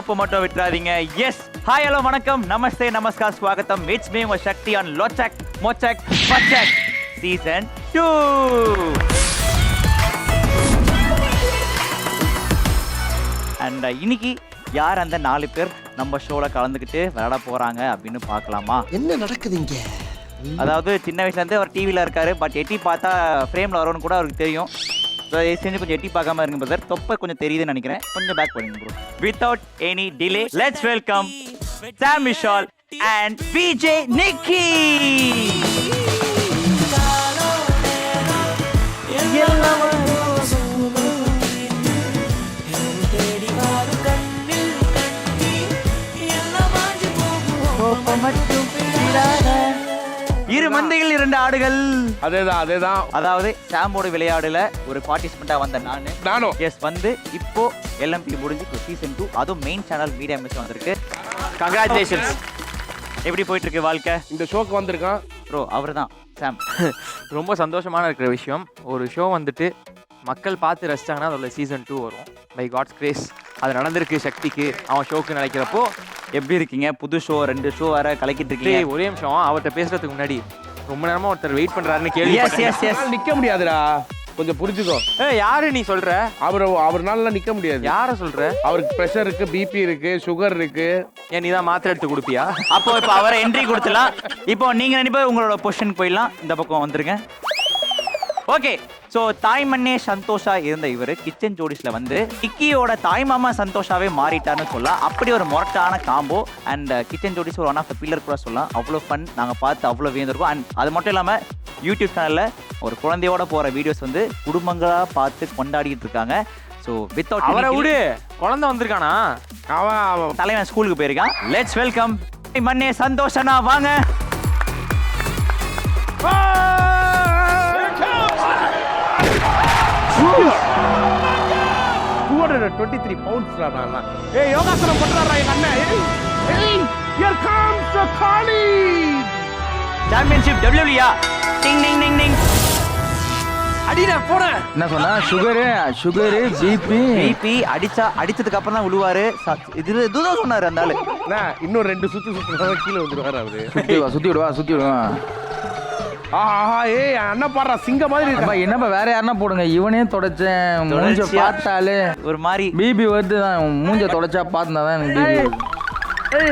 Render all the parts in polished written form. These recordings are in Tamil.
சோப்பு மட்டும் விட்டுறாதீங்க. எஸ், ஹாய், ஹலோ, வணக்கம், நமஸ்தே, நமஸ்கார், ஸ்வாகத்தம். இட்ஸ் மீ உங்க சக்தி ஆன் லோச்சக் மோச்சக் பச்சக் சீசன் 2. அண்ட் இன்னைக்கு யார் அந்த 4 பேர் நம்ம ஷோல கலந்துக்கிட்டு விளையாட போறாங்க அப்படின்னு பார்க்கலாமா? என்ன நடக்குதுங்க? அதாவது சின்ன வயசுல இருந்து அவர் டிவில இருக்காரு, பட் எட்டி பார்த்தா ஃப்ரேம்ல வரும்னு கூட அவருக்கு தெரியும். செஞ்சு கொஞ்சம் எட்டி பார்க்காம இருங்க பிரதர். தொப்பை கொஞ்சம் தெரியுதுன்னு நினைக்கிறேன். கொஞ்சம் பேக் பண்ணுங்க bro. Without any delay let's welcome Sam Vishal and VJ Nikki. இரு மந்தைகள் 2 ஆடுகள். அதேதான். அதாவது சாமோட விளையாடுல ஒரு பார்ட்டிசிபெண்டா வந்த நானும் எஸ் வந்து இப்போ LMP முடிஞ்சு சீசன் 2 அதுவும் மெயின் சேனல் மீடியா மிஸ் வந்திருக்கு. கங்க்ராச்சுலேஷன்ஸ். எப்படி போயிட்டு இருக்கு வாழ்க்கை? இந்த ஷோக்கு வந்திருக்கான் ப்ரோ, அவர்தான் சாம். ரொம்ப சந்தோஷமான இருக்கிற விஷயம், ஒரு ஷோ வந்துட்டு மக்கள் பார்த்து ரசிச்சாங்கன்னா அதோட சீசன் 2 வரும். பை காட்ஸ் கிரேஸ் அது நடந்திருக்கு. சக்திக்கு அவன் ஷோக்கு நினைக்கிறப்போ எப்படி இருக்கீங்க? புது ஷோ 2 ஷோ வேற கலக்கிட்டு இருக்கீங்க. ஒரே நிமிஷம், அவர்கிட்ட பேசுறதுக்கு முன்னாடி ரொம்ப நேரமா ஒருத்தர் வெயிட் பண்றாருன்னு கேள்வி. நிக்க முடியாதுடா, கொஞ்சம் புரிஞ்சுக்கோ. யாரு நீ சொல்ற? அவர்னால நிக்க முடியாது. யார சொல்ற? அவருக்கு பிரஷர் இருக்கு, பிபி இருக்கு, சுகர் இருக்கு. ஏன் நீ தான் மாத்திரை எடுத்து கொடுப்பியா? அப்போ இப்போ அவரை என்ட்ரி கொடுத்துலாம். இப்போ நீங்க 2 பேர் உங்களோட பொசிஷன் போயிடலாம். இந்த பக்கம் வந்துருங்க. ஓகே, ஸோ தாய்மண்ணே சந்தோஷா இருந்த இவர் கிச்சன் ஜோடிஸ்ல வந்து நிக்கியோட தாய்மாமா சந்தோஷாவே மாறிட்டார்னு சொல்லலாம். அப்படி ஒரு மொரட்டான காம்போ. அண்ட் கிச்சன் ஜோடிஸ் ஒரு ஒன் ஆஃப் த பில்லர் கூட சொல்லலாம். அவ்வளோ ஃபன் நாங்கள் பார்த்து அவ்வளோ வியந்திருக்கோம். அண்ட் அது மட்டும் இல்லாமல் யூடியூப் சேனலில் ஒரு குழந்தையோட போகிற வீடியோஸ் வந்து குடும்பங்களாக பார்த்து கொண்டாடிட்டு இருக்காங்க. ஸோ வித்தவுட் அவரை விடு, குழந்தை வந்திருக்கானா? அவன் தலைவன் ஸ்கூலுக்கு போயிருக்கான். லெட்ஸ் வெல்கம் மண்ணே சந்தோஷனா, வாங்க. 223 பவுண்ட்ஸ்டா நான். ஏய், யோகாசனம் பண்றாரா எங்க அண்ணன்? ஏய், here comes the Kali. Championship WWE. டிங் டிங் டிங் டிங். அடிடா போற. என்ன சொன்னா? சுகரு பிபி அடிச்சதுக்கு அப்புறம் தான் விழுவாரு. இதுதான் சொன்னாரு அந்த ஆளு. இன்னும் 2 சுத்து கீழே வந்துருவாரு அவரு. சுத்தி விடுவா. ஆஹா, ஏய் அண்ணன் பாடுறா, சிங்க மாதிரி இருக்கா. என்னப்பா வேற யாருன்னா போடுங்க. இவனே தொடச்சேன். மூஞ்ச பார்த்தாலே ஒரு மாதிரி பிபி வருதுதான். மூஞ்ச தொடச்சா பார்த்தாதான் எனக்கு பிபி.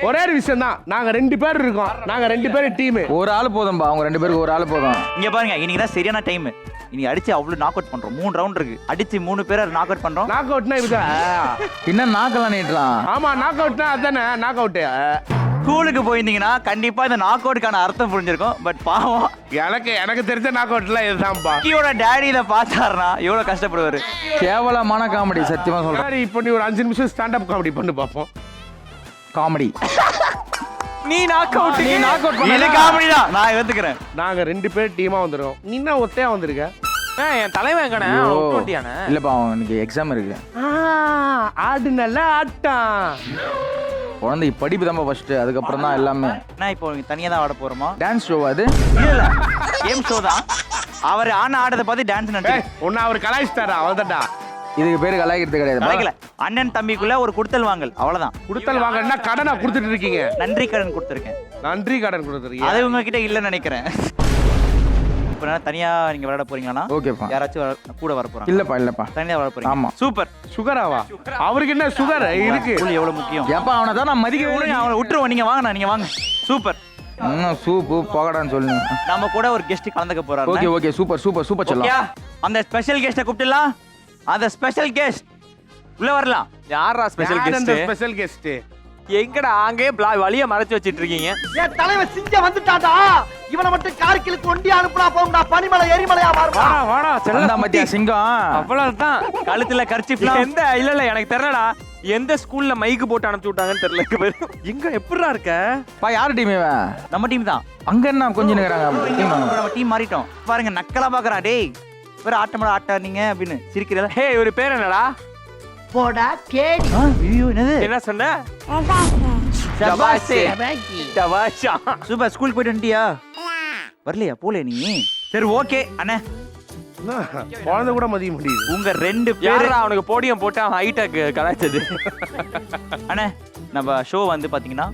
ஒரே ஒரு விஷயம் தான், நாங்க 2 பேர் இருக்கோம். நாங்க 2 பேரும் டீம். ஒரு ஆள் போதும்பா, அவங்க 2 பேருக்கு ஒரு ஆள் போதும். இங்க பாருங்க, இன்னைக்கு தான் சரியான டைம். இன்னைக்கு அடிச்சு அவ்வளவு நாக் அவுட் பண்றோம். 3 ரவுண்ட் இருக்கு. அடிச்சு 3 பேரை நாக் அவுட் பண்றோம். நாக் அவுட்னா இதுதான். இன்னும் நாக்கெல்லாம் நீட்டலாம். ஆமா, நாக் அவுட்னா அதானே நாக் அவுட். ஸ்கூலுக்கு போயிருந்தீங்கன்னா கண்டிப்பா இந்த நாக் அவுட்கான அர்த்தம் புரிஞ்சிருக்கும். பட் பாவம், எனக்கு தெரிஞ்ச நாக் அவுட்லாம் இதுதான்ப்பா. நிக்கியோட டாடி இதை பார்த்தாருன்னா எவ்வளவு கஷ்டப்படுவாரு. கேவலமான காமெடி, சத்தியமா சொல்றேன். இப்போ நீ ஒரு 5 நிமிஷம் ஸ்டாண்ட் அப் காமெடி பண்ணு பாப்போம். காமெடி. நீ நாக் அவுட் இது காமெடி தான், நான் ஏத்துக்கிறேன். நாங்க 2 பேர் டீமா வந்துறோம். நீ என்ன ஒத்தையா வந்திருக்க? என் தலைவன் எங்கண்ணே? இல்லப்பா, அவனுக்கு எக்ஸாம் இருக்கு. ஆடு நல்ல ஆட்டம். குழந்தை படிப்பு தான் ஃபர்ஸ்ட், அதுக்கப்புறம் தான் எல்லாமே. நான் இப்போ தனியா தான் ஆட போறோமா? டான்ஸ் ஷோவா அது? இல்ல, கேம் ஷோ தான். அவர் ஆடுறத பார்த்து டான்ஸ் நடிச்சு ஒன்னு அவர் கலாய்ச்சிட்டாரா? அவள்தான்டா. இதுக்கு பேரு கலாய்க்கிறது கிடையாது. கலாய்க்கல. அண்ணன் தம்பிக்குள்ள ஒரு குடுத்தல் வாங்கல், அவ்வளவுதான். குடுத்தல் வாங்கல்னா கடனா கொடுத்துட்டு இருக்கீங்க. நன்றி கடன் கொடுத்துருக்கேன். நன்றி கடன் கொடுத்துருக்கீங்க. அது உங்ககிட்ட இல்லன்னு நினைக்கிறேன். இப்போ தனியா நீங்க விளையாட போறீங்களா? ஓகேப்பா. யாராச்சும் கூட வர போறாங்க? இல்லப்பா. தனியா விளையாட போறீங்க? ஆமா. சூப்பர். சுகராவா? அவருக்கு என்ன சுகர் இருக்கு? எவ்வளவு முக்கியம். ஏப்பா, அவனை தான் நான் மதிக்க விடுங்க, அவனை விட்டுருவோம். நீங்க வாங்க, நீங்க வாங்க. சூப்பர். சூப்பு போகடான்னு சொல்லுங்க. நம்ம கூட ஒரு கெஸ்ட் கலந்துக்க போறாரு. ஓகே, சூப்பர் சொல்லலாம். அந்த ஸ்பெஷல் கெஸ்ட கூப்பிடலாம். அந்த ஸ்பெஷல் கெஸ்ட் உள்ள வரலாம். யாரா ஸ்பெஷல் கெஸ்ட்? ஸ்பெஷல் கெஸ்ட் எங்கடா? அங்கே வழிய மறைச்சு வச்சிட்டு இருக்கீங்க. என் தலைவன் சிங்க வந்துட்டாடா. இவனை மட்டும் கார்கிலுக்கு ஒண்டி அனுப்புனா போகும்டா. பனிமலை எரிமலையா மாறுடா. வாடா செல்லா மத்தியா சிங்கம். அவ்வளவுதான். கழுத்துல கர்ச்சிஃப். எந்த இல்ல எனக்கு தெரியலடா. எந்த ஸ்கூல்ல மைக்கு போட்டு அனுப்பிச்சு விட்டாங்கன்னு தெரியல. எங்க எப்படிடா இருக்க? பா, யார் டீம் இவன்? நம்ம டீம் தான். அங்க என்ன கொஞ்சம் நேரங்க நம்ம டீம் மாறிட்டோம். பாருங்க, நக்கலா பாக்குறா. டேய் பேர் ஆட்டாதீங்க அப்படின்னு சிரிக்கிறல. ஹே, ஒரு பேர் என்னடா? போடா கேடி. ஐயோ, என்னது? என்ன சொன்ன? சபாஷ். சபாஷா. சூப்பர். ஸ்கூல் போயிட்டு வந்துட்டியா? வரலையா? போல நீ? சரி, ஓகே அண்ணே. குழந்தை கூட மதிய முடியுது. உங்க 2 பேர் யாரா அவனுக்கு போடியம் போட்டு அவன் ஹைட்டாக்கு கலாய்ச்சது. அண்ணே நம்ம ஷோ வந்து பாத்தீங்கன்னா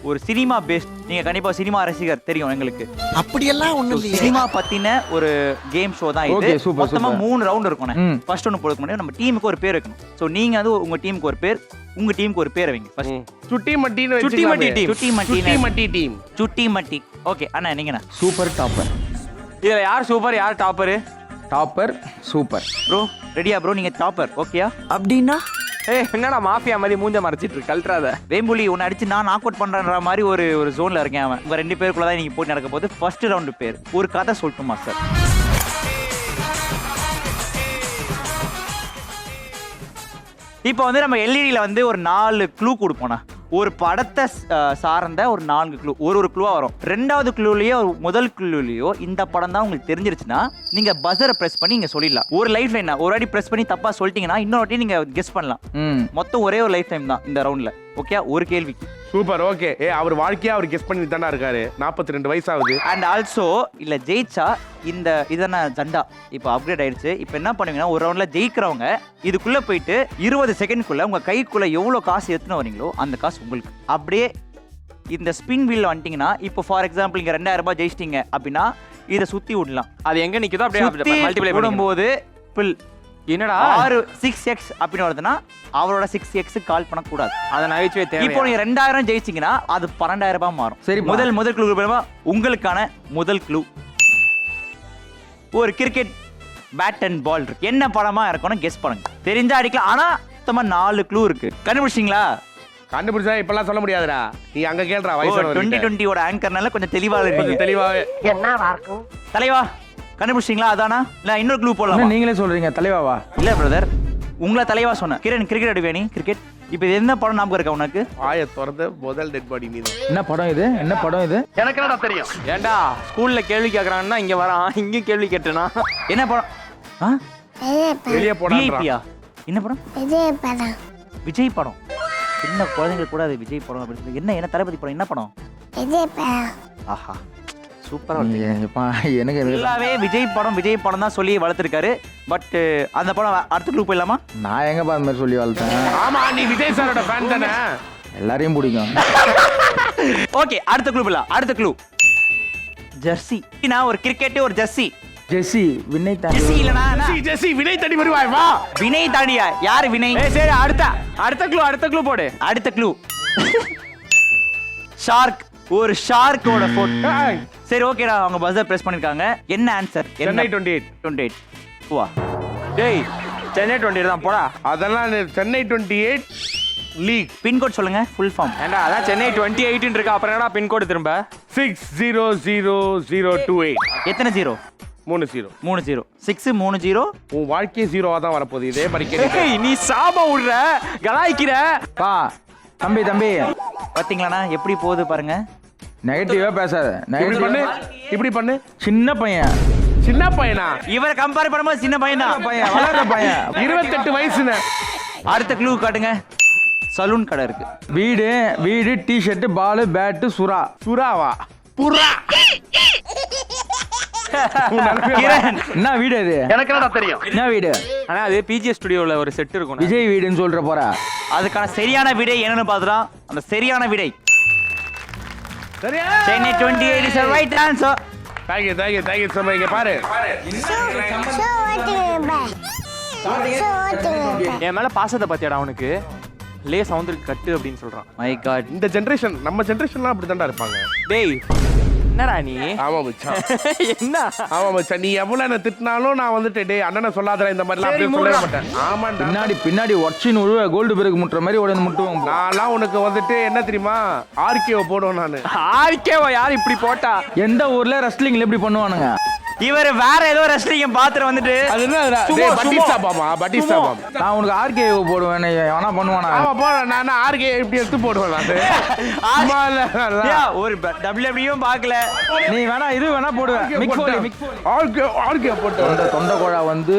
ஒரு சினிமா பேஸ்ட். நீங்க கண்டிப்பா சினிமா ரசிகர் தெரியும் எங்களுக்கு. அப்படியெல்லாம் ஒண்ணு இல்லையே. சினிமா பத்தின ஒரு கேம் ஷோ தான் இது. Okay, super, மொத்தமா super. 3 ரவுண்ட் இருக்கும். ம். ஃபர்ஸ்ட் ஒன்னு போடுக்க முடியும். நம்ம டீமுக்கு ஒரு பேர் வைக்கணும். சோ நீங்க வந்து உங்க டீமுக்கு ஒரு பேர், உங்க டீமுக்கு ஒரு பேர் வைங்க. ஃபர்ஸ்ட் சுட்டி மட்டின்னு சுட்டி மட்டி வச்சுக்கலாமே. team. சுட்டி மட்டி சுட்டி மட்டி டீம். சுட்டி மட்டி. ஓகே அண்ணா நீங்கண்ணா. Super topper. இதுல யார் சூப்பர் யார் டாப்பரு? Topper super. ப்ரோ ரெடியா ப்ரோ? நீங்க டாப்பர் ஓகேயா? அப்படின்னா ஏய் என்னடா மாஃபியா மாதிரி மூஞ்ச மறைச்சிட்டு இருக்கு, கல்ட்றாத. வேம்புலி உன்னை அடிச்சு நான் நாக் அவுட் பண்றேன்ற மாதிரி ஒரு ஜோன்ல இருக்கேன் அவன். உங்க 2 பேருக்குள்ள தான் நீங்க போய் நடக்க போகுது. ஃபர்ஸ்ட் ரவுண்ட் பேர் ஒரு கதை சொல்லட்டுமா சார்? இப்போ வந்து நம்ம எல்இடியில வந்து ஒரு 4 க்ளூ கொடுப்போம்னா, ஒரு படத்தை சார்ந்த ஒரு 4 க்ளூ, ஒரு க்ளூவா வரும். 2வது க்ளூலயோ முதல் க்ளூலயோ இந்த படம் தான் உங்களுக்கு தெரிஞ்சிருச்சுன்னா நீங்க பஸரை பிரஸ் பண்ணி நீங்க சொல்லிடலாம். ஒரு லைஃப் லைன் ஒரு வாட்டி பிரஸ் பண்ணி தப்பா சொல்லிட்டீங்கன்னா இன்னொரு வாட்டி நீங்க கெஸ் பண்ணலாம். மொத்தம் ஒரே ஒரு லைஃப் டைம் தான் இந்த ரவுண்ட்ல. ஓகே ஒரு கேள்விக்கு. Super okay. அவர் வாழ்க்கையா அவர் கெஸ் பண்ணி தானே இருக்காரு. 42 வயசு ஆகுது. அண்ட் ஆல்சோ இல்ல ஜெயிச்சா இந்த இதான ஜண்டா இப்போ அப்கிரேட் ஆயிடுச்சு. இப்போ என்ன பண்ணுவீங்கன்னா ஒரு ரவுண்ட்ல ஜெயிக்கிறவங்க இதுக்குள்ள போயிட்டு 20 செகண்ட்குள்ள உங்க கைக்குள்ள எவ்வளவு காசு எடுத்துன்னு வரீங்களோ அந்த காசு உங்களுக்கு. அப்படியே இந்த ஸ்பின் வீல்ல வந்துட்டீங்கன்னா இப்போ ஃபார் எக்ஸாம்பிள் இங்க 2000 ரூபாய் ஜெயிச்சிட்டீங்க அப்படின்னா இதை சுத்தி விடலாம். அது எங்க நிக்குதோ அப்படியே மல்டிப்ளை பண்ணும்போது போடும்போது பில் என்னடா 6x அப்படின்னு வருதுன்னா அவரோட 6x கால் பண்ணக்கூடாது. அதை நகைச்சுவை தேவை. இப்போ நீங்க 2000 ஜெயிச்சீங்கன்னா அது 12000 ரூபாய் மாறும். சரி, முதல் க்ளூ உங்களுக்கான முதல் க்ளூ ஒரு கிரிக்கெட் பேட் அண்ட் பால் இருக்கு. என்ன படமா இருக்கும்னு கெஸ் பண்ணுங்க. தெரிஞ்சா அடிக்கலாம். ஆனா மொத்தமா 4 க்ளூ இருக்கு. கண்டுபிடிச்சிங்களா? கண்டுபிடிச்சா இப்பெல்லாம் சொல்ல முடியாதுடா. நீ அங்க கேள்றா வயசு 2020 ஆங்கர்னால கொஞ்சம் தெளிவா இருக்கீங்க. தெளிவாவே. என்னவா இருக்கும் தலைவா கண்டுபிடிச்சிங்களா? அதானா இல்ல இன்னொரு க்ளூ போடலாம்? நீங்களே சொல்றீங்க தலைவாவா? இல்ல பிரதர் உங்களை தலைவா சொன்னேன். கிரண் கிரிக்கெட் அடிவேணி கிரிக்கெட். இப்போ இது என்ன படம் ஞாபகம் இருக்கா உனக்கு? ஆய திறந்த முதல் டெட் பாடி நீ தான். என்ன படம் இது? என்ன படம் இது? எனக்கு என்னடா தெரியும். ஏன்டா ஸ்கூல்ல கேள்வி கேக்குறான்னா இங்க வரான், இங்க கேள்வி கேட்டனா என்ன படம்? ஆ வெளிய போடான்றா. விஐபியா? என்ன படம்? விஜய் படம். விஜய் படம். சின்ன குழந்தைங்க கூட அது விஜய் படம் அப்படின்னு சொல்லி. என்ன தளபதி படம் என்ன படம்? விஜய் படம். ஆஹா சூப்பரா எனக்கு எல்லாமே விஜய் படம் தான் சொல்லி வளர்த்துருக்காரு. பட் அந்த படம் அடுத்த க்ளூ போயிடலாமா? நான் எங்க அந்த மாதிரி சொல்லி வளர்த்தேன். ஆமா நீ விஜய் சாரோட ஃபேன் தானே. எல்லாரையும் பிடிக்கும். ஓகே அடுத்த க்ளூ போயிடலாம். அடுத்த க்ளூ ஜெர்சி. நான் ஒரு கிரிக்கெட் ஒரு ஜெர்சி. ஜெஸ்ஸி வினய் தாண்டி. ஜெர்சி இல்லனா ஜெசி வினய் தடி வருவாய் வா. வினய் தாண்டியா? யாரு வினய்? ஏய் சரி அடுத்த க்ளூ போடு. அடுத்த க்ளூ ஷார்க். ஒரு ஷார்க்கோட போட்டோ. சரி ஓகேடா அவங்க பஸர் பிரஸ் பண்ணிருக்காங்க. என்ன ஆன்சர்? சென்னை 28. 28. வா டேய் சென்னை 28 தான் போடா. அதெல்லாம் சென்னை 28 லீக். பின்கோட் சொல்லுங்க ஃபுல் ஃபார்ம். ஏண்டா அதான் சென்னை 28 இருக்கு. அப்புறம் என்னடா பின்கோடு திரும்ப 600028. எத்தனை ஜீரோ? 3 0. 3 0. 6 3 0. உன் வாழ்க்கையே ஜீரோவா தான் வரப்போகுது. இதே மாதிரி கேட்டு ஏய் நீ சாபம் விடுற, கலாய்க்கிற. பா தம்பி பாத்தீங்களாண்ணா எப்படி போகுது பாருங்க. நெகட்டிவா பேசாத. இப்படி பண்ணு இப்படி பண்ணு. சின்ன பையன். சின்ன பையனா? இவரை கம்பேர் பண்ணும்போது சின்ன பையன் தான். பையன் வளர்ற பையன். 28 வயசுன. அடுத்த க்ளூ காட்டுங்க. சலூன் கடை இருக்கு. வீடு டிஷர்ட் பால் பேட்டு சுறா. சுறாவா? புறா. கிரண் என்ன வீடு அது? எனக்கு என்னடா தெரியும். என்ன வீடு? ஆனா அது பிஜிஎஸ் ஸ்டுடியோல ஒரு செட் இருக்கும். விஜய் வீடுன்னு சொல்ற போறா. அதுக்கான சரியான விடை என்னன்னு பாத்துறோம். அந்த சரியான விடை சரியா? Chennai 28 is the right answer. Thank you so much. இங்க பாரு. ஷோ ஓட்டுங்க பா. ஷோ ஓட்டுங்க. என் மேல பாசத்தை பத்தியாடா அவனுக்கு. லே சவுந்தருக்கு கட்டு அப்படின்னு சொல்றான். My God. இந்த ஜெனரேஷன் நம்ம ஜெனரேஷன்லாம் அப்படி தான்டா இருப்பாங்க. டேய் என்னடா நீ? ஆமா மச்சான். என்ன? ஆமா மச்சான் நீ எவ்வளவு என்ன திட்டினாலும் நான் வந்துட்டு டேய் அண்ணனை சொல்லாதடா இந்த மாதிரிலாம் அப்படியே சொல்லவே மாட்டேன். ஆமாண்டா. பின்னாடி ஒட்சின் உழுவ கோல்டு பேருக்கு முட்டுற மாதிரி உடனே முட்டுவோம். நான்லாம் உனக்கு வந்துட்டு என்ன தெரியுமா ஆர்கேஓ போடுவேன் நானு. ஆர்கேவா யார் இப்படி போட்டா? எந்த ஊர்ல ரெஸ்லிங்ல எப்படி பண்ணுவானுங்க? இவர் வேற ஏதோ ரெஸ்லிங் பாத்துட்டு வந்துட்டு அது என்ன டேய் பட்டிஸ்டா பாமா. நான் உனக்கு ஆர்கே போடுவேன். எவனா பண்ணுவானா? ஆமா போற நான் ஆர்கே இப்படி எடுத்து போடுவேன் நானு. ஆமா இல்ல ஒரு WWE பார்க்கல. நீ வேணா இது வேணா போடுவேன். ஆர்கே போட்டு தொண்டை கோழா வந்து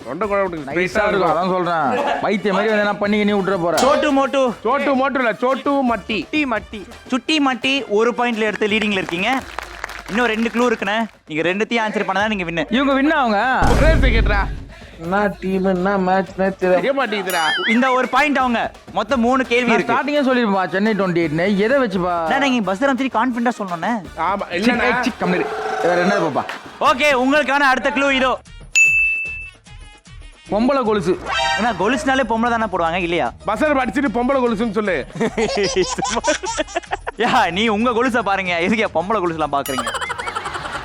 தொண்டை கோழை விட்டு நைஸா இருக்கும். அதான் சொல்றேன். வைத்திய மாதிரி வந்து நான் பண்ணி நீ விட்டுற போற. சோட்டு மோட்டு சோட்டு இல்ல சோட்டு மட்டி. மட்டி சுட்டி மட்டி 1 பாயிண்ட்ல எடுத்து லீடிங்ல இருக்கீங்க. இன்னும் 2 க்ளூ இருக்குண்ணே. நீங்க 2த்தையும் ஆன்சர் பண்ணா நீங்க வின்னு. இவங்க வின் அவங்க. ஒரே செகண்ட்ரா. என்ன டீம் என்ன மேட்ச் தெரியல. தெரிய மாட்டேங்குதுடா. இந்த ஒரு பாயிண்ட் அவங்க. மொத்தம் 3 கேள்வி இருக்கு. ஸ்டார்டிங்கே சொல்லிருப்பா சென்னை 28 எதை வச்சுப்பா? நீங்க பஸ்ஸர் அம்சி கான்ஃபிடண்டா சொல்லணும்னே. ஆமா இல்லடா. கம்மி வேற என்ன பாப்பா? ஓகே, உங்களுக்கான அடுத்த க்ளூ இதோ. பொம்பளை கொலுசு. ஏன்னா கொலுசுனாலே பொம்பளை தானே போடுவாங்க இல்லையா? பஸ்ஸர் படிச்சிட்டு பொம்பளை கொலுசுன்னு சொல்லு. யா நீ உங்க கொலுசை பாருங்க, எதுக்கு பொம்பளை கொலுசுலாம் பாக்குறீங்க?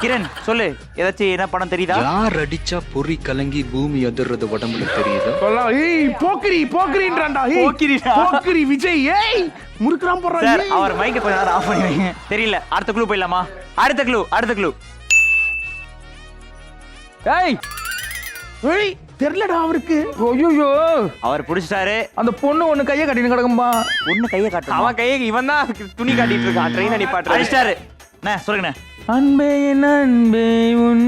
கிரண் சொல்லு, ஏதாச்சும் என்ன படம் தெரியுதா? யார் அடிச்சா பொறி கலங்கி பூமி அதிர்றது உடம்புல தெரியுது. சொல்லலாம். ஏய் போக்கிரின்றான்டா. ஏய் போக்கிரிடா. போக்கிரி விஜய். ஏய் முறுக்குறான் போறான். சார் அவர் மைக்க கொஞ்ச நேரம் ஆஃப் பண்ணி வைங்க. தெரியல. அடுத்த க்ளூ போயிடலாமா? அடுத்த க்ளூ. ஏய் ஏய் தெரியலடா அவருக்கு. ஐயோ அவர் புடிச்சிட்டாரு. அந்த பொண்ணு ஒண்ணு கையை கட்டின்னு கிடக்கும்பா. ஒண்ணு கையை காட்டு. அவன் கையை இவன் தான் துணி காட்டிட்டு இருக்கான். ட்ரெயின் அடிப்பாட்டு அடிச்சிட்டாரு. என்ன சொல்லுங்கண்ணே. அன்பே என் அன்பே உன்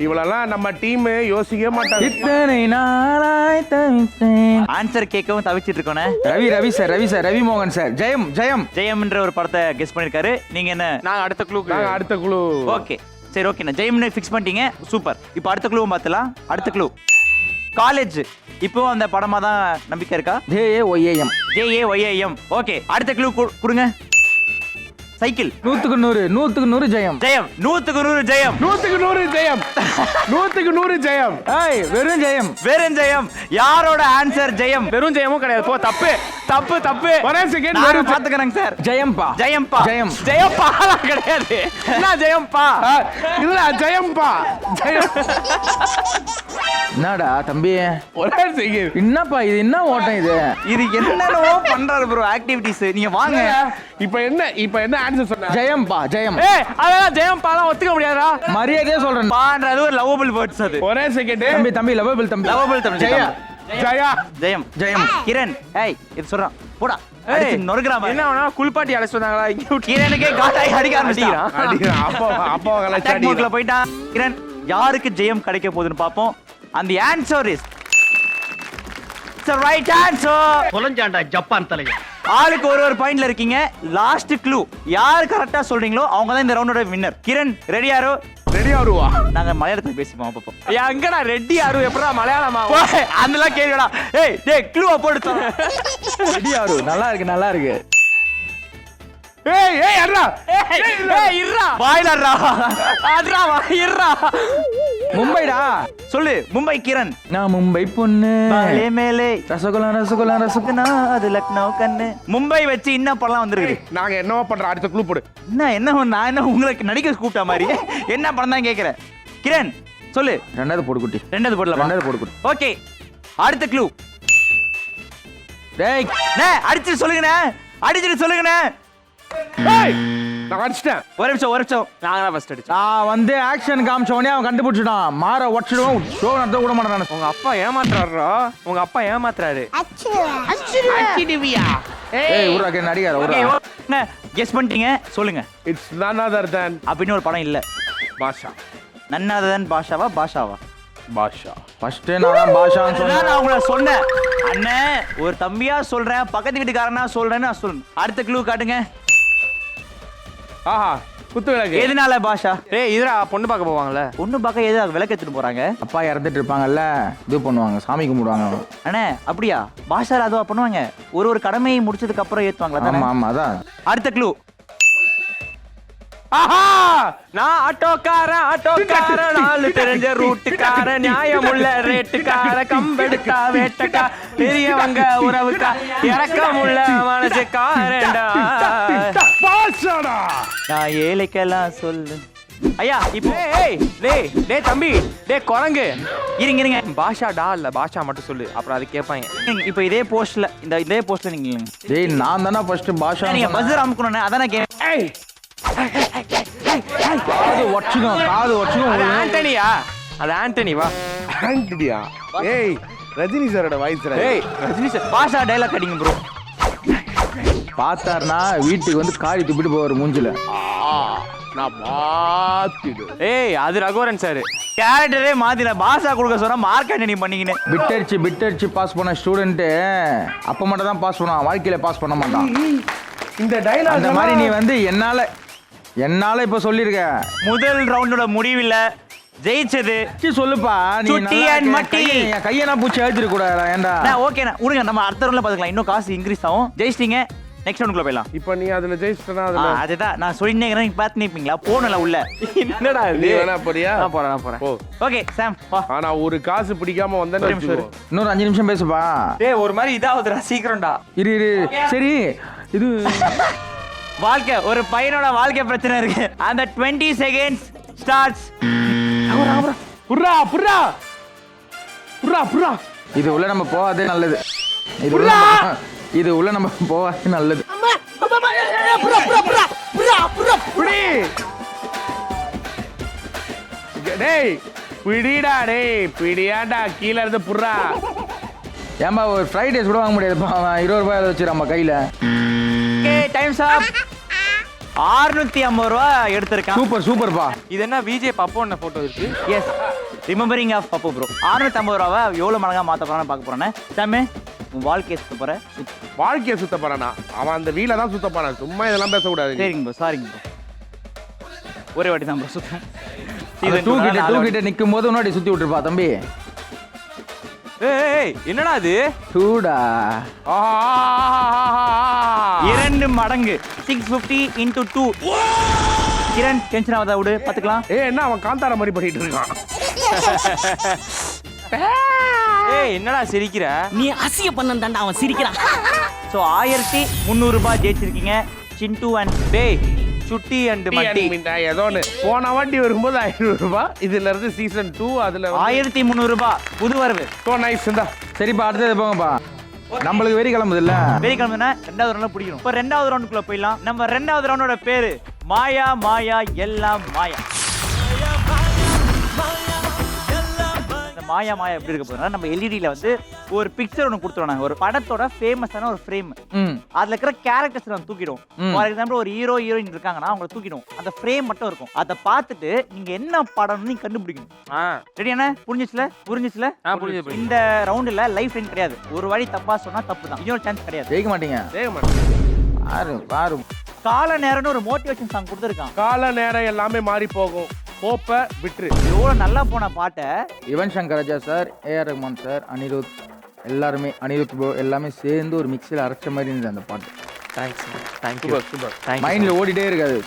இவளெல்லாம் நம்ம டீம் யோசிக்கவே மாட்டாங்க. இத்தனை நாளாய் தவித்தேன். ஆன்சர் கேட்கவும் தவிச்சிட்டு இருக்கோண்ணே. ரவி சார் ரவி மோகன் சார். ஜெயம்ன்ற ஒரு படத்தை கெஸ் பண்ணிருக்காரு. நீங்க என்ன? நாங்க அடுத்த குழு ஓகே சரி ஓகேண்ணா. ஜெயம்னு ஃபிக்ஸ் பண்ணிட்டீங்க. சூப்பர். இப்போ அடுத்த க்ளூவும் பார்த்துலாம். அடுத்த க்ளூ காலேஜ். இப்போ அந்த படமா தான் நம்பிக்கை இருக்கா? JAYAM. ஓகே அடுத்த க்ளூ கொடுங்க. சைக்கிள். 100க்கு 100 ஜெயம். 100க்கு 100 ஜெயம். 100க்கு 100 ஜெயம். ஏய் வெறும் ஜெயம். யாரோட ஆன்சர் ஜெயம்? வெறும் ஜெயமும் கிடையாது. போ தப்பு. ஒரே செகண்ட் நான் பாத்துக்கறேங்க சார். ஜெயம்பா. ஜெயப்பா கிடையாது. என்ன ஜெயம்பா? இல்ல ஜெயம்பா. என்னடா தம்பி? ஒரே செகண்ட். என்னப்பா இது? என்ன ஓட்டம் இது? இது என்னென்னவோ பண்றாரு ப்ரோ ஆக்டிவிட்டீஸ். நீங்க வாங்க. இப்போ என்ன ஆன்சர் சொன்ன? ஜெயம். ஏய் அதெல்லாம் ஜெயம்பாலாம் ஒத்துக்க முடியாதா? மரியாதையா சொல்றேன். பான்றது ஒரு லவபிள் வேர்ட்ஸ் அது. ஒரே செகண்ட். தம்பி லவபிள் தம்பி. லவபிள் தம்பி. ஜெயா. கிரண் ஏய் இது சொல்றான். போடா. அடிச்சு நொறுக்குறாம. என்ன வேணா குளிப்பாட்டி அழைச்சு வந்தாங்களா? கிரணுக்கே காட்டாய் அடிக்க ஆரம்பிச்சான். அடிக்கிறான். அப்போ அட்டாக் மோட்ல போயிட்டான். கிரண் யாருக்கு ஜெயம் கிடைக்க போகுதுன்னு பாப்போம். அந்த answer is the right answer. தொலைஞ்சாண்டா ஜப்பான் தலையா. ஆளுக்கு ஒரு பாயிண்ட்ல இருக்கீங்க. லாஸ்ட் க்ளூ யார் கரெக்டா சொல்றீங்களோ அவங்க தான் இந்த ரவுண்டோட வின்னர். கிரண் ரெடியாரோ? ரெடியாருவா? நாங்க மலையாளத்துல பேசிப்போம் அப்பப்போ. எங்கடா ரெட்டி யாரு எப்படா மலையாளமா? அதெல்லாம் கேளுடா. டேய் க்ளூ போடு. ரெடியாரு. நல்லா இருக்கு. ஏய் அண்ணா. இருடா. பாய்லர்ரா. அட்ரா இருடா. மும்பைடா. சொல்லு. மும்பை கிரண். நான் மும்பை பொண்ணு. பாலே மேலே ரசகுல்லா. அது லக்னோ கண்ணு. மும்பை வச்சு இன்னும் படம் வந்திருக்கு. நாங்க என்னவா பண்றோம்? அடுத்த க்ளூ போடு. என்ன நான் என்ன உங்களுக்கு நடிக்க கூப்பிட்ட மாதிரி என்ன படம் தான் கேக்குறேன். கிரண் சொல்லு. ரெண்டாவது போடுக்குட்டி. ரெண்டாவது போடலாம். ஓகே அடுத்த க்ளூ. டேய் அடிச்சிட்டு சொல்லுங்கண்ணே. ஏய் நான் அடிச்சிட்டேன். ஒரு நிமிஷம். நாங்க தான் ஃபர்ஸ்ட் அடிச்சோம். நான் வந்து ஆக்ஷன் காமிச்சவனே அவன் கண்டுபிடிச்சிட்டான். மாற உடச்சிடுவோம். ஷோ நடத்த கூட மாட்டான். உங்க அப்பா ஏமாத்துறாரு. அடிச்சிடுவியா? ஏய் ஊராக்க நடிகார ஊரா. ஓகே கெஸ் பண்ணிட்டீங்க. சொல்லுங்க. இட்ஸ் none other than அப்படின்னு ஒரு படம் இல்ல. பாஷா. நன்னாதன் பாஷாவா? பாஷா. ஃபர்ஸ்ட் நான் தான் பாஷான்னு சொன்னேன். நான் உங்களை சொன்னேன். அண்ணே ஒரு தம்பியா சொல்றேன், பக்கத்து வீட்டுக்காரனா சொல்றேன்னு நான் சொல்றேன். அடுத்த க்ளூ காட்டுங்க. ஆஹா குத்து விளக்கு. எதனால பாஷா? ஏய் இதுரா பொண்ணு பார்க்க போவாங்கல்ல. பொண்ணு பார்க்க எது விளக்கு எடுத்துட்டு போறாங்க? அப்பா இறந்துட்டு இருப்பாங்கல்ல, இது பண்ணுவாங்க, சாமி கும்பிடுவாங்க. அண்ணே அப்படியா? பாஷா அதுவா பண்ணுவாங்க? ஒரு கடமையை முடிச்சதுக்கு அப்புறம் ஏத்துவாங்களா? ஆமா அதான். அடுத்த க்ளூ. ஆஹா நான் ஆட்டோக்காரன் நாலு தெரிஞ்ச ரூட்டுக்காரன் நியாயமுள்ள ரேட்டுக்கார கம்பெடுத்தா வேட்டக்கா பெரியவங்க உறவுக்கா இறக்கமுள்ள மனசுக்காரன்டா. நான் ஏழைக்கெல்லாம் சொல்லு. ஐயா இப்போ டேய் தம்பி டேய் குரங்கு இருங்க. பாஷா டா இல்ல பாஷா மட்டும் சொல்லு, அப்புறம் அது கேட்பாங்க. இப்போ இதே போஸ்ட்ல இதே போஸ்ட்ல நீங்க டேய் நான் தானே ஃபர்ஸ்ட் பாஷா. நீங்க பஸ்ஸர் அமுக்கணும். அதானே கேட்டேன். காது ஒச்சுக்கும். அது ஆண்டனியா? அது ஆண்டனி வா. ஆண்டனியா? ஏய் ரஜினி சாரோட வாய்ஸ். ஏய் ரஜினி சார் பாஷா டயலாக் அடிங்க ப்ரோ. பார்த்தாருனா வீட்டுக்கு வந்து காரி துப்பிட்டு போவார் மூஞ்சில. நான் மாத்திடு. ஏய் அது ரகுவரன் சார். கேரக்டரே மாத்தின. பாஷா கொடுக்க சொன்னா மார்க் ஆண்டனி பண்ணீங்கன்னு. பிட்டடிச்சு பாஸ் பண்ண ஸ்டூடெண்ட் அப்ப மட்டும் தான் பாஸ் பண்ணுவான், வாழ்க்கையில பாஸ் பண்ண மாட்டான். இந்த டயலாக் அந்த மாதிரி நீ வந்து என்னால என்னால இப்ப சொல்லிருக்க முதல் ரவுண்டோட முடிவில் ஜெயிச்சது சொல்லுப்பா நீ சுட்டி நல்லா and மட்டி. என் கையை நான் பூச்சி அழுத்திருக்க கூடாதா ஏன்டா ஓகேண்ணா விடுங்க, நம்ம அடுத்த ரவுண்ட்ல பாத்துக்கலாம். இன்னும் காசு இன்க்ரீஸ் ஆகும். ஜெயிச்சிட்டீங்க, நெக்ஸ்ட் ரவுண்டுக்குள்ள போயிடலாம். இப்ப நீ அதுல ஜெயிச்சிட்டனா அதுல அதுதான் நான் சொல்லிட்டே பார்த்து நிப்பீங்களா? போனல உள்ள என்னடா நீ வேணா போறியா? நான் போறேன் போ. ஓகே சாம் வா. ஆனா ஒரு காசு பிடிக்காம வந்தேன்னு வச்சுக்கோ. இன்னொரு 5 நிமிஷம் பேசுப்பா. டேய் ஒரு மாதிரி இதாவதுடா, சீக்கிரம்டா. இரு சரி இது வாழ்க்கை ஒரு பையனோட வாழ்க்கை பிரச்சனை இருக்கு. அந்த 20 செகண்ட்ஸ் ஸ்டார்ட்ஸ். புர்ரா புர்ரா புர்ரா புர்ரா. இது உள்ள நம்ம போகாதே நல்லது. இது உள்ள நம்ம போகாதே நல்லது. புடி. டேய் பிடிடா, டேய் பிடியாடா, கீழ இருந்து புர்ரா. ஏன்பா ஒரு ஃப்ரைட் ரைஸ் கூட வாங்க முடியாதுப்பா. அவன் 20 ரூபாய் வச்சு நம்ம கையில. ஓகே டைம்ஸ் அப். 650 ரூபா எடுத்திருக்கான். சூப்பர்ப்பா. இது என்ன விஜய் பப்போண்ண போட்டோ இருக்கு? Yes, remembering of Pappu bro. 650 ரூபாவை எவ்வளவு மடங்கா மாத்த போறான்னு பார்க்க போறேன். சாமே உன் வாழ்க்கையை சுத்த போற. வாழ்க்கைய சுத்த போறானா? அவன் அந்த வீல தான் சுத்த போறான். சும்மா இதெல்லாம் பேசக்கூடாது. சரிங்க ப்ரோ, சாரிங்க ப்ரோ. ஒரே வாட்டி தான் ப்ரோ சுத்தம். தூக்கிட்ட நிக்கும் போது முன்னாடி சுத்தி விட்டுருப்பா தம்பி. ஏய் என்னடா இது? சூடா 2 மடங்கு 650 into 2. கிரண் டென்ஷன் ஆகாத விடு, பாத்துக்கலாம். என்ன அவன் காந்தார மாதிரி பண்ணிட்டு இருக்கான்? ஏய் என்னடா சிரிக்கிற? நீ அசிய பண்ணந்தாண்டா அவன் சிரிக்கிறான். ஸோ 1300 ரூபாய் ஜெயிச்சிருக்கீங்க. சிண்டு அண்ட் டேய் சுட்டி அண்ட் மட்டி. ஏதோ ஒன்று போன வாட்டி வரும்போது 500 ரூபாய், இதுல இருந்து சீசன் 2 அதுல 1300 ரூபாய் புது வரவு. ஸோ நைஸ் தான். சரிப்பா அடுத்தது போங்கப்பா. நம்மளுக்கு வெறி கிளம்புது இல்ல? வெள்ளிக்கிழமை 2வது ரவுண்ட்ல பிடிக்கணும். இப்போ 2வது ரவுண்டுக்குள்ள போயிடலாம். நம்ம 2வது ரவுண்டோட பேரு மாயா மாயா எல்லாம் மாயா. மாயா மாயா எப்படி இருக்க போதுனா, நம்ம எல்இடியில வந்து ஒரு பிக்சர் ஒன்று கொடுத்துருவாங்க. ஒரு படத்தோட ஃபேமஸான ஒரு ஃப்ரேம். அதுல இருக்கிற கேரக்டர்ஸ் நம்ம தூக்கிடும். ஃபார் எக்ஸாம்பிள் ஒரு ஹீரோ ஹீரோயின் இருக்காங்கன்னா அவங்கள தூக்கிடும். அந்த ஃப்ரேம் மட்டும் இருக்கும். அதை பார்த்துட்டு நீங்க என்ன படம்னு நீங்க கண்டுபிடிக்கணும். ரெடியான? புரிஞ்சிச்சுல? புரிஞ்சுது. இந்த ரவுண்டுல லைஃப் லைன் கிடையாது. ஒரு வாட்டி தப்பா சொன்னா தப்பு தான். இன்னொரு சான்ஸ் கிடையாது. ஜெயிக்க மாட்டீங்க. பாரு கால நேரம்னு ஒரு மோட்டிவேஷன் சாங் கொடுத்துருக்கான். கால நேரம் எல்லாமே மாறி போகும், போப்ப விட்டுரு. எவ்வளவு நல்லா போன பாட்டை Yuvan Shankar Raja sir, AR Rahman sir, Anirudh எல்லாருமே, அனிருத் ப்ரோ எல்லாமே சேர்ந்து ஒரு மிக்ஸில் அரைச்ச மாதிரி இருந்தது அந்த பாட்டு. தேங்க்யூ. சூப்பர். மைண்ட்ல ஓடிட்டே இருக்காது.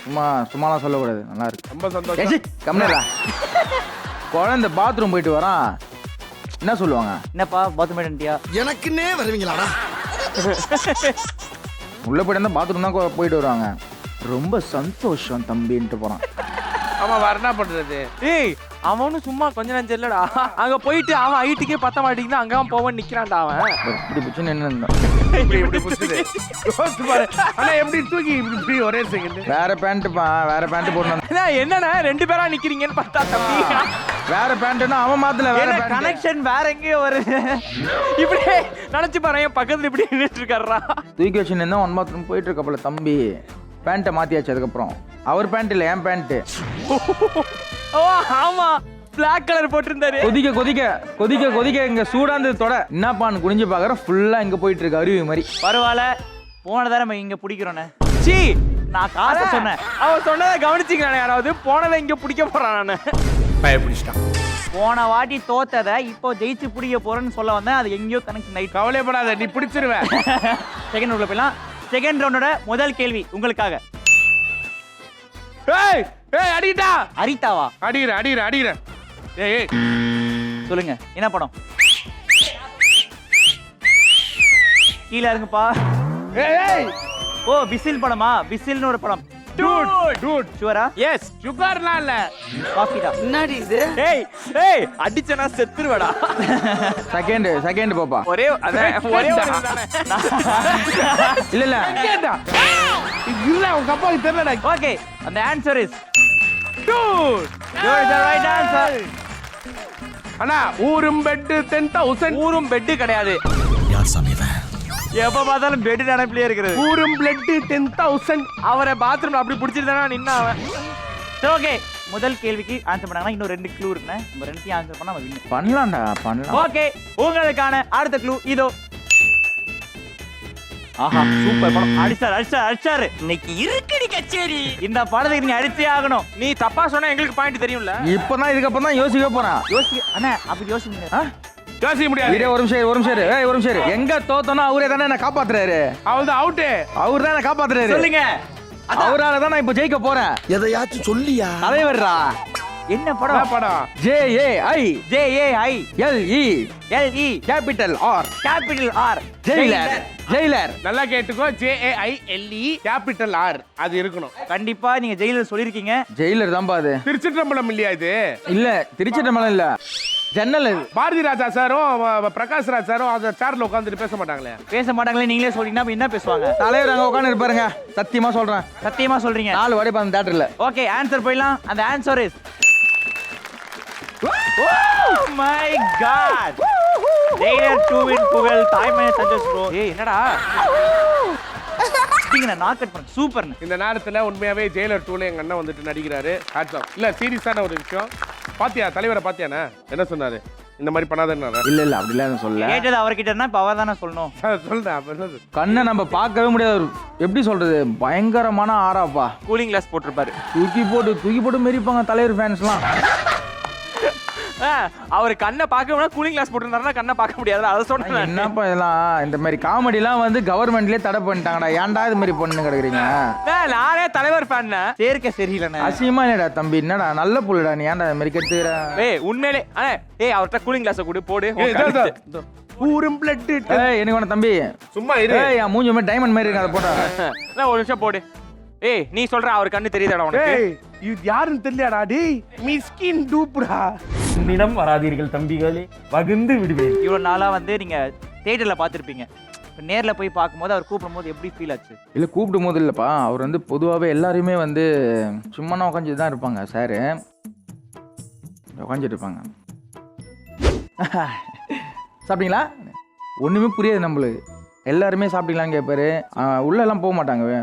சும்மாலாம் சொல்லக்கூடாது. நல்லா இருக்கு. ரொம்ப சந்தோஷம். கம்னரா குழந்தை பாத்ரூம் போயிட்டு வரான். என்ன சொல்லுவாங்க? என்னப்பா பாத்ரூம் போயிட்டியா? எனக்குன்னே வருவீங்களாடா? உள்ள போயிட்டு இருந்தா பாத்ரூம் தான் போயிட்டு வருவாங்க. ரொம்ப சந்தோஷம் தம்பின்ட்டு போறான். ஆமா வேற என்ன பண்றது? ஏய் அவனும் சும்மா கொஞ்ச நேரம் இல்லடா, அங்க போயிட்டு அவன் ஐட்டுக்கே பத்த மாட்டேங்குது, அங்க அவன் போவன் நிக்கிறான்டா. அவன் இப்படி பிடிச்சு நின்று இப்படி புடிச்சது யோசிச்சு பாரு. ஆனா எப்படி தூக்கி இப்படி ஒரே செகண்ட். வேற பேண்ட்டுப்பா, வேற பேண்ட் போடணும். என்னண்ணா 2 பேரா நிக்கிறீங்கன்னு பார்த்தா தம்பி வேற பேண்ட்னா அவன் மாத்தல, வேற பேண்ட். கனெக்ஷன் வேற எங்கேயோ வருது. இப்படி நினைச்சு பாரு, என் பக்கத்துல இப்படி நின்னுட்டு இருக்காருடா. தூக்கி வச்சு நின்னா ஒன் பாத்ரூம் போயிட்டு இருக்கப்பல தம்பி. பேண்ட்டை மாத்தியாச்சு. அதுக்கப்புறம் அவர் பேண்ட் இல்ல, என் பேண்ட். ஓ ஆமா, பிளாக் கலர் போட்டிருந்தாரு. கொதிக்க கொதிக்க கொதிக்க கொதிக்க இங்க சூடாந்து தொட என்னப்பான்னு குனிஞ்சு பாக்குற ஃபுல்லா இங்க போயிட்டு இருக்கு அருவி மாதிரி. பரவாயில்ல, போனதா நம்ம இங்க பிடிக்கிறோன்னு. சீ, நான் காசை சொன்னேன். அவன் சொன்னதை கவனிச்சிக்கிறானே யாராவது? போனதை இங்க பிடிக்க போறான். நானு பயப்பிடிச்சிட்டான். போன வாட்டி தோத்ததை இப்போ ஜெயிச்சு பிடிக்க போறேன்னு சொல்ல வந்தேன். அது எங்கேயோ கனெக்ஷன் ஆயிட்டு. கவலைப்படாத, நீ பிடிச்சிருவ. செகண்ட் ரவுண்ட்ல போயிடலாம். செகண்ட் ரவுண்டோட முதல் கேள்வி உங்களுக்காக. ஏய் ஏய் அடிடா. அரிதாவா? அடிறேன். ஏய் சொல்லுங்க, என்ன படம்? கீழ இருங்கப்பா. ஏய் ஓ விசில் படமா? விசில்னு ஒரு படம். டூட் ஷுவரா? எஸ். சுகர்லாம் இல்ல, காஃபி தான். என்னடி இது? ஏய் அடிச்சனா செத்துருவடா. செகண்ட் போப்பா. ஒரே ஒரு தானே. இல்ல இல்ல கேட்டா இல்ல உங்க அப்பாக்கு தெரியலடா. ஓகே, அந்த answer is dude. you are the right answer. அண்ணா ஊரும் பெட் 10,000. ஊரும் பெட் கிடையாது. எப்ப பார்த்தாலும் பெட் நினைப்பிலே இருக்கிறது. ஊரும் பிளட் 10,000. அவரை பாத்ரூம்ல அப்படி பிடிச்சிருந்தானா நின்னா அவன். ஓகே, முதல் கேள்விக்கு ஆன்சர் பண்ணாங்கன்னா இன்னும் 2 க்ளூ இருக்குண்ணே. நம்ம 2த்தையும் ஆன்சர் பண்ணா நம்ம வின். பண்ணலாம்டா, பண்ணலாம். ஓகே, உங்களுக்கான அடுத்த க்ளூ இதோ. ஆஹா, சூப்பர் படம். அடிச்சாரு. இன்னைக்கு இருக்குடிக்க கச்சேரி. இந்த படத்துக்கு நீங்க அடிச்சே ஆகணும். நீ தப்பா சொன்னா எங்களுக்கு பாயிண்ட் தெரியும்ல. இப்பதான் இதுக்கப்புறம் தான் யோசிக்க போறேன். அண்ணா அப்படி யோசிங்க. யோசிக்க முடியாது. இதே ஒரு நிமிஷம் இரு. ஏய் ஒரு நிமிஷம் இரு. எங்க தோத்தனோ அவரே தானே என்ன காப்பாத்துறாரு. அவள்தான் அவுட்டு. அவர் தான் என்ன காப்பாத்துறாரு. சொல்லுங்க. அவரால தான் நான் இப்ப ஜெயிக்க போறேன். எதையாச்சும் சொல்லியா? தலைவர்ரா. என்ன படம்? படம் JAI JAI LE capital R Jailer. நல்லா கேட்டுக்கோ. JAILE கேபிட்டல் R அது இருக்கணும். கண்டிப்பா நீங்க ஜெயிலர் சொல்லிருக்கீங்க. ஜெயிலர் தான்பா அது. திருச்சிற்றம்பலம் இல்லையா இது? இல்ல திருச்சிற்றம்பலம் இல்ல. ஜன்னல். பாரதி ராஜா சாரும் பிரகாஷ் ராஜ் சாரும் அந்த சேர்ல உட்கார்ந்துட்டு பேச மாட்டாங்களே. பேச மாட்டாங்களே, நீங்களே சொல்றீங்கன்னா அப்ப என்ன பேசுவாங்க? தலைவர் அங்க உட்கார்ந்து இருப்பாருங்க. சத்தியமா சொல்றேன். சத்தியமா சொல்றீங்க? 4 வாடி அந்த தியேட்டர்ல. ஓகே, ஆன்சர் போயிடலாம். அந்த answer is Oh my god! Jailer 2 இன் புகழ் தாய்மணி சந்தோஷ் ப்ரோ. ஏய் என்னடா நீங்க நாக் அவுட் பண்ணு. சூப்பர்ங்க. இந்த நேரத்துல உண்மையாவே ஜெயிலர் 2ல எங்க அண்ணன் வந்துட்டு நடிக்கிறாரு. Hats off. இல்ல சீரியஸான ஒரு விஷயம். பாத்தியா தலைவரை பாத்தியானே என்ன சொன்னாரு? இந்த மாதிரி பண்ணாதேன்னாரு. இல்ல அப்படி இல்ல சொல்ல. கேட்டது அவர்கிட்டனா இப்ப அவர் தானே சொல்லணும். சொல்றேன் அப்ப என்னது? கண்ணை நம்ம பார்க்கவே முடியாது. எப்படி சொல்றது? பயங்கரமான ஆறாப்பா. கூலிங் கிளாஸ் போட்டிருப்பாரு. தூக்கி போட்டு மெரிப்பாங்க தலைவர் ஃபேன்ஸ்லாம். அவர் கண்ணை பார்க்கணும்னா கூலிங் கிளாஸ் போட்டிருந்தாருன்னா கண்ணை பார்க்க முடியாது. அதை சொல்றேன். என்னப்பா இதெல்லாம்? இந்த மாதிரி காமெடிலாம் வந்து கவர்மெண்ட்லயே தடை பண்ணிட்டாங்கடா. ஏன்டா இது மாதிரி பண்ணு கிடக்குறீங்க? நானே தலைவர் ஃபேன். சேர்க்க சரியில்லைண்ணே. அசிங்கமா இல்லடா தம்பி. என்னடா நல்ல புள்ளடா நீ. ஏன்டா இது மாதிரி கெடுத்துக்கிற? ஏய் உண்மையிலே அவர்கிட்ட கூலிங் கிளாஸை கொடு போடு. பூரும் பிளட். எனக்கு வேணா தம்பி. சும்மா இரு. என் மூஞ்சி மாதிரி டைமண்ட் மாதிரி இருக்கு. அதை போட்டா ஒரு நிமிஷம் போடு. ஏய் நீ சொல்ற அவர் கண்ணு தெரியுதாடா உனக்கு? இது யாருன்னு தெரியலடா. டேய் மிஸ்கின் டூப்டா. என்னிடம் வராதீர்கள் தம்பிகளே, வகுந்து விடுவேன். இவ்வளவு நாளா வந்து நீங்க தியேட்டர்ல பாத்திருப்பீங்க. இப்ப நேர்ல போய் பார்க்கும்போது அவர் கூப்பிடும்போது எப்படி ஃபீல் ஆச்சு? இல்லை கூப்பிடும் போது இல்லைப்பா. அவர் வந்து பொதுவாகவே எல்லாருமே வந்து சும்மா உட்காந்துட்டு தான் இருப்பாங்க. சாரு உட்காந்துட்டு இருப்பாங்க. சாப்பிட்டீங்களா? ஒன்றுமே புரியாது நம்மளுக்கு. எல்லாருமே சாப்பிட்டீங்களான்னு கேட்பாரு. உள்ளெல்லாம் போக மாட்டாங்க.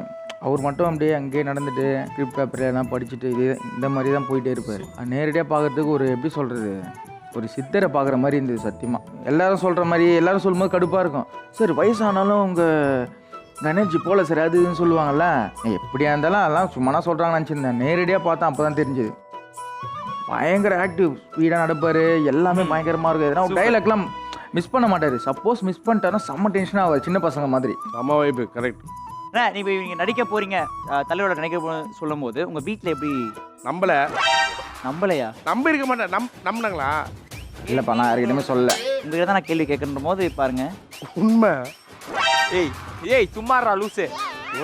அவர் மட்டும் அப்படியே அங்கேயே நடந்துட்டு ஸ்கிரிப்ட் பேப்பர் எல்லாம் படிச்சுட்டு இந்த மாதிரி தான் போயிட்டே இருப்பார். நேரடியாக பார்க்குறதுக்கு ஒரு எப்படி சொல்கிறது, ஒரு சித்தரை பார்க்குற மாதிரி இருந்தது சத்தியமாக. எல்லாரும் சொல்கிற மாதிரி எல்லாரும் சொல்லும்போது கடுப்பாக இருக்கும். சார் வயசானாலும் உங்கள் எனர்ஜி போல சார் அது இதுன்னு சொல்லுவாங்கள்ல. எப்படியா இருந்தாலும் அதெல்லாம் சும்மா சொல்கிறாங்கன்னு நினச்சிருந்தேன். நேரடியாக பார்த்தா அப்போ தான் தெரிஞ்சுது. பயங்கர ஆக்டிவ், ஸ்பீடாக நடப்பார். எல்லாமே பயங்கரமாக இருக்கும். எதனா டைலாக்லாம் மிஸ் பண்ண மாட்டார். சப்போஸ் மிஸ் பண்ணிட்டாருன்னா செம்ம டென்ஷனாக ஆகாது. சின்ன பசங்க மாதிரி. அம்மா வைப்பு கரெக்ட். நீங்க நடிக்க போறீங்க, தலைவரோட நடிக்க சொல்லும் போது உங்க வீட்டுல எப்படி நம்பலையா? நம்ப இருக்க மாட்டேன். நம்பினாங்களா? இல்லைப்பா நான் யாருக்கிட்டமே சொல்லல. உங்ககிட்ட தான் நான் கேள்வி கேட்கற போது பாருங்க உண்மை. ஏய் சும்மாறா லூசு.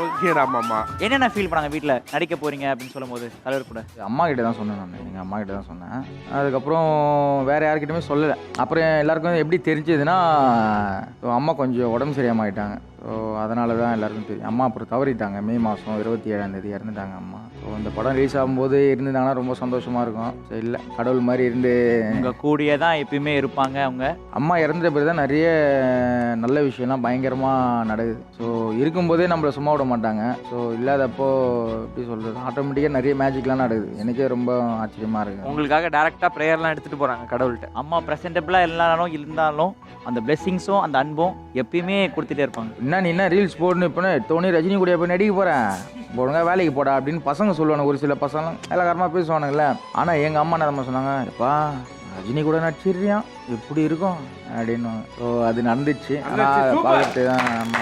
ஓகேடா மாமா. என்னென்ன ஃபீல் பண்ணாங்க வீட்டில் நடிக்க போறீங்க அப்படின்னு சொல்லும் போது தலைவர் கூட? அம்மா கிட்ட தான் சொன்னேன் நான். எங்கள் அம்மா கிட்ட தான் சொன்னேன். அதுக்கப்புறம் வேறு யார்கிட்டயுமே சொல்லலை. அப்புறம் எல்லாருக்கும் எப்படி தெரிஞ்சதுன்னா அம்மா கொஞ்சம் உடம்பு சரியாமல் ஆகிட்டாங்க. ஸோ அதனால தான் எல்லாருக்கும் தெரியும். அம்மா அப்புறம் தவறிட்டாங்க. மே மாதம் 27ஆம் இறந்துட்டாங்க அம்மா. ஸோ இந்த படம் ரிலீஸ் ஆகும்போது இருந்துட்டாங்கன்னா ரொம்ப சந்தோஷமாக இருக்கும். ஸோ இல்லை கடவுள் மாதிரி இருந்து உங்கள் கூடியே தான் எப்பயுமே இருப்பாங்க. அவங்க அம்மா இறந்த பிறகு தான் நிறைய நல்ல விஷயம்லாம் பயங்கரமாக நடக்குது. ஸோ இருக்கும்போதே நம்மளை சும்மா விட மாட்டாங்க. ஸோ இல்லாதப்போ எப்படி சொல்கிறது, ஆட்டோமேட்டிக்காக நிறைய மேஜிக்லாம் நடக்குது. எனக்கே ரொம்ப ஆச்சரியமாக இருக்குது. உங்களுக்காக டேரெக்டாக ப்ரேயர்லாம் எடுத்துகிட்டு போகிறாங்க கடவுள்கிட்ட. அம்மா ப்ரெசென்டபிளாக எல்லாரும் இருந்தாலும் அந்த பிளெஸிங்ஸும் அந்த அன்பும் எப்பயுமே கொடுத்துட்டே இருப்பாங்க. நீ என்ன ரீல்ஸ் போடணும் இப்போ தோனி ரஜினி கூட போய் நடிக்க போகிறேன், ஒழுங்கா வேலைக்கு போடா அப்படின்னு பசங்க சொல்லுவானுங்க. ஒரு சில பசங்களாம் எல்லாக்காரமாக பேசுவானுங்களே. ஆனால் எங்கள் அம்மா என்ன சொன்னாங்க, எப்பா ரஜினி கூட நடிச்சிடுறியான் எப்படி இருக்கும் அப்படின்னு. ஸோ அது நடந்துச்சு. பார்த்துட்டு தான்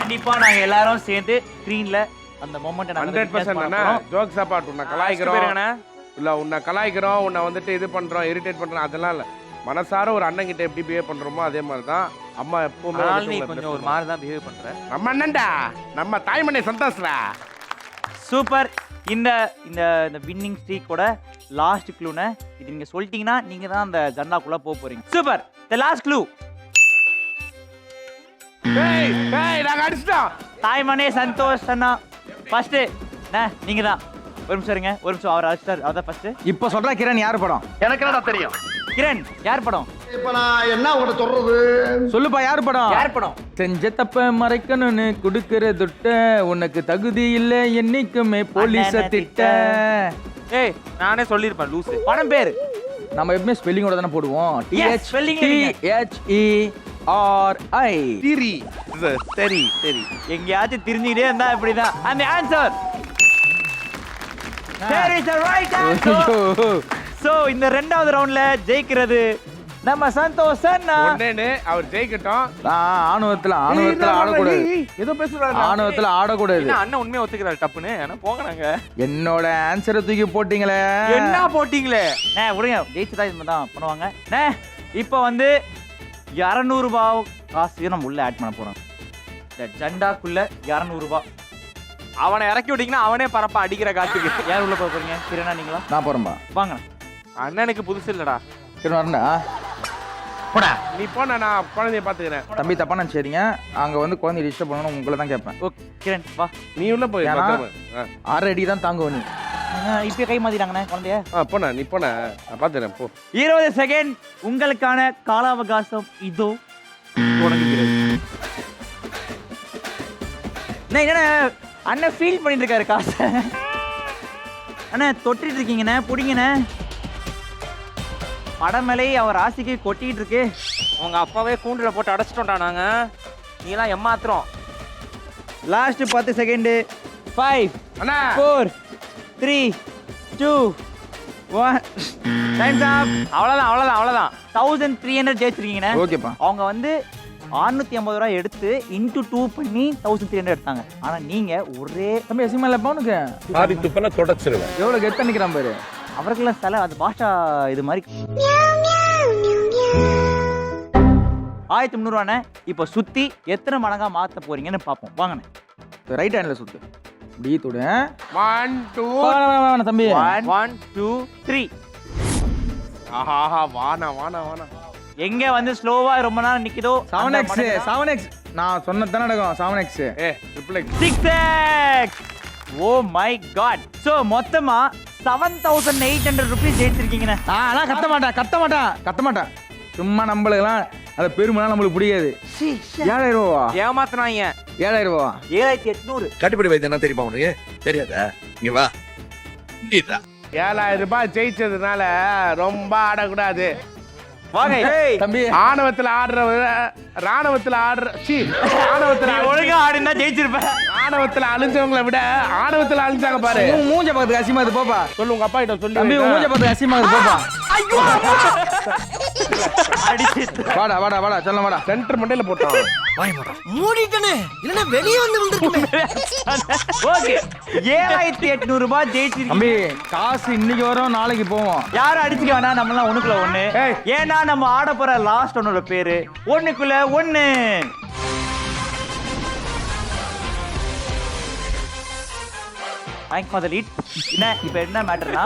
கண்டிப்பாக நாங்கள் எல்லாரும் சேர்ந்து ஸ்க்ரீனில் அந்த மொமெண்ட் 100% ஜோக்ஸ் அபார்ட். உன்னை கலாய்க்கிறோம் இல்லை, உன்னை கலாய்க்கிறோம், உன்னை வந்துட்டு இது பண்ணுறோம், இரிட்டேட் பண்ணுறோம், அதெல்லாம் இல்லை. மனசார ஒரு அண்ணன் கிட்ட எப்படி பிஹேவ் பண்றோமோ அதே மாதிரி தான் அம்மா எப்பவுமே. கொஞ்சம் ஒரு மாதிரி தான் பிஹேவ் பண்ற. நம்ம அண்ணன்டா, நம்ம தாய்மணி சந்தோஷ்டா. சூப்பர். இந்த இந்த வின்னிங் ஸ்ட்ரீக்கோட லாஸ்ட் க்ளூனை இது நீங்க சொல்லிட்டீங்கன்னா நீங்க தான் அந்த ஜன்னாக்குள்ள போக போறீங்க. சூப்பர். The last clue. ஏய் நாங்க அடிச்சிட்டோம். தாய்மணி சந்தோஷ் அண்ணா ஃபர்ஸ்ட் நீங்க தான். ஒரு நிமிஷம் இருங்க, ஒரு நிமிஷம். அவர் அடிச்சார், அதான் ஃபர்ஸ்ட். இப்போ சொல்றா கிரண் யார் படம்? எனக்கு என்னடா தெரியும் கிரண் யார் படம்? இப்ப நான் என்ன உங்களை சொல்றது? சொல்லுப்பா யார் படம்? யார் படம்? செஞ்ச தப்ப மறைக்கணும்னு கொடுக்கிற துட்ட உனக்கு தகுதி இல்ல என்னைக்குமே போலீஸ திட்ட. ஏய் நானே சொல்லிருப்பேன் லூசு. படம் பேரு நம்ம எப்பவுமே ஸ்பெல்லிங்கோட தானே போடுவோம். THERI. சரி சரி எங்கேயாச்சும் தெரிஞ்சுக்கிட்டே இருந்தா இப்படிதான். அந்த answer There is the right answer. So இந்த ரெண்டாவது ரவுண்ட்ல ஜெயிக்கிறது நம்ம சந்தோஷ் அண்ணா. ஒண்ணேன்னு அவர் ஜெயிக்கட்டும். ஆணவத்துல ஆடக்கூடாது. ஏதோ பேசுறாரு. ஆணவத்துல ஆடக்கூடாது. என்ன அண்ணன் உண்மையா ஒத்துக்கிறாரு டப்புன்னு. ஆனா போங்க நாங்க. என்னோட ஆன்சரை தூக்கி போட்டீங்களே. என்ன போட்டீங்களே? விடுங்க, ஜெயிச்சதா இது தான் பண்ணுவாங்க. இப்போ வந்து 200 ரூபாய் காசு நம்ம உள்ள ஆட் பண்ண போறோம். இந்த ஜண்டாக்குள்ள 200 ரூபாய். அவனை இறக்கி விட்டீங்கன்னா அவனே பரப்பா அடிக்கிற காத்துக்கு. யார் உள்ள போக போறீங்க? கிரணா நீங்களா? நான் போறேன்பா. வாங்க. அண்ணனுக்கு புதுசு இல்லடா. கிரண் வரண்டா. போடா. நீ போனா நான் குழந்தைய பாத்துக்கிறேன். தம்பி தப்பா நினைச்சீங்க. அங்க வந்து குழந்தை டிஸ்டர்ப் பண்ணணும் உங்களை தான் கேட்பேன். ஓகே கிரண் வா. நீ உள்ள போய் ஏன்னா, பத்திரமா. 6 அடி தான் தாங்குவ நீ. இப்ப கை மாத்திட்டாங்கண்ணே குழந்தைய. போனா நீ போனா நான் பாத்துக்கிறேன் போ. 20 செகண்ட் உங்களுக்கான கால அவகாசம் இதோ தொடங்குகிறது. என்ன அண்ணன் ஃபீல் பண்ணிட்டு இருக்காரு காசை. அண்ணா தொட்டிட்டு இருக்கீங்கண்ணே, புடிங்கண்ணே. படமலை அவர் ராசிக்கு கொட்டிட்டு இருக்கு. உங்க அப்பாவே கூண்டுல போட்டு அடைச்சிட்டோம்டா நாங்க. நீ எல்லாம் ஏமாத்துறோம். Last 10 second. 5 அண்ணா 4 3 2 1 டைம்ஸ் அப். அவ்வளவுதான். 1300 ஜெயிச்சிருக்கீங்கண்ணே. ஓகேப்பா. அவங்க வந்து 650 ரூபாய் எடுத்து இன்டூ 2 பண்ணி 1300 எடுத்தாங்க. ஆனா நீங்க ஒரே தம்பி அசிமா இல்லப்பா உனக்கு. ஆதி துப்பன தொடச்சிருவேன். எவ்வளவு கெத்த நிக்கிறான் பாரு. அவருக்கெல்லாம் சில அது பாஷா இது மாதிரி 1300 ரூபாண்ணே. இப்போ சுத்தி எத்தனை மடங்கா மாத்த போறீங்கன்னு பாப்போம். வாங்கண்ணே. ரைட் ஹேண்ட்ல சுத்து. இப்படி தொடு. 1 2 வேணாம் தம்பி. 1 2 3. ஆஹா வானா. எங்க வந்து ஸ்லோவா ரொம்ப நேரம் நிக்குதோ 7x. நான் சொன்னது நடக்கும். 7x. Triple X. 6x. Oh my God. So மொத்தமா 7800 ரூபாய் ஜெயிச்சிருக்கீங்கண்ணே. நான் கத்த மாட்டேன். சும்மா நம்மளுக்கெல்லாம் அந்த பெருமைலாம் நம்மளுக்கு பிடிக்காது. 7000 ரூபா. ஏமாத்துறாங்க. 7000 ரூபா. 7800. கட்டுப்படி வைத்தியம் என்ன தெரியுமா உனக்கு? தெரியாதா? இங்க வா. 7000 ரூபாய் ஜெயிச்சதுனால ரொம்ப ஆடக்கூடாது. வாங்க. தம்பி ஆணவத்துல ராணுவத்துல ஆணவத்துல ஒழுங்கா ஆடினா ஜெயிச்சிருப்பேன். ஆணவத்துல அழிஞ்சவங்களை விட ஆணவத்துல அழிஞ்சாங்க பாரு. மூஞ்ச பார்த்து அசிமா இது போப்பா. சொல்லு உங்க அப்பா கிட்ட சொல்லி. தம்பி மூஞ்ச பார்த்து அசிமா இது போப்பா. வாடா சொல்ல வாடா. சென்டர் மண்டையில போட்டான். மூடிட்டனே இல்லனா வெளிய வந்து விழுந்துருக்குமே. ஓகே 7800 ரூபாய் ஜெயிச்சிருக்கீங்க. தம்பி காசு இன்னைக்கு வரும் நாளைக்கு போவோம். யாரும் அடிச்சுக்க வேணாம். நம்மலாம் ஒண்ணுக்குள்ள ஒண்ணு. ஏன்னா நம்ம ஆட போற லாஸ்ட் ஒன்னோட பேரு ஒண்ணுக்குள்ள ஒண்ணு. Thanks for the lead. இப்போ என்ன மேட்டர்னா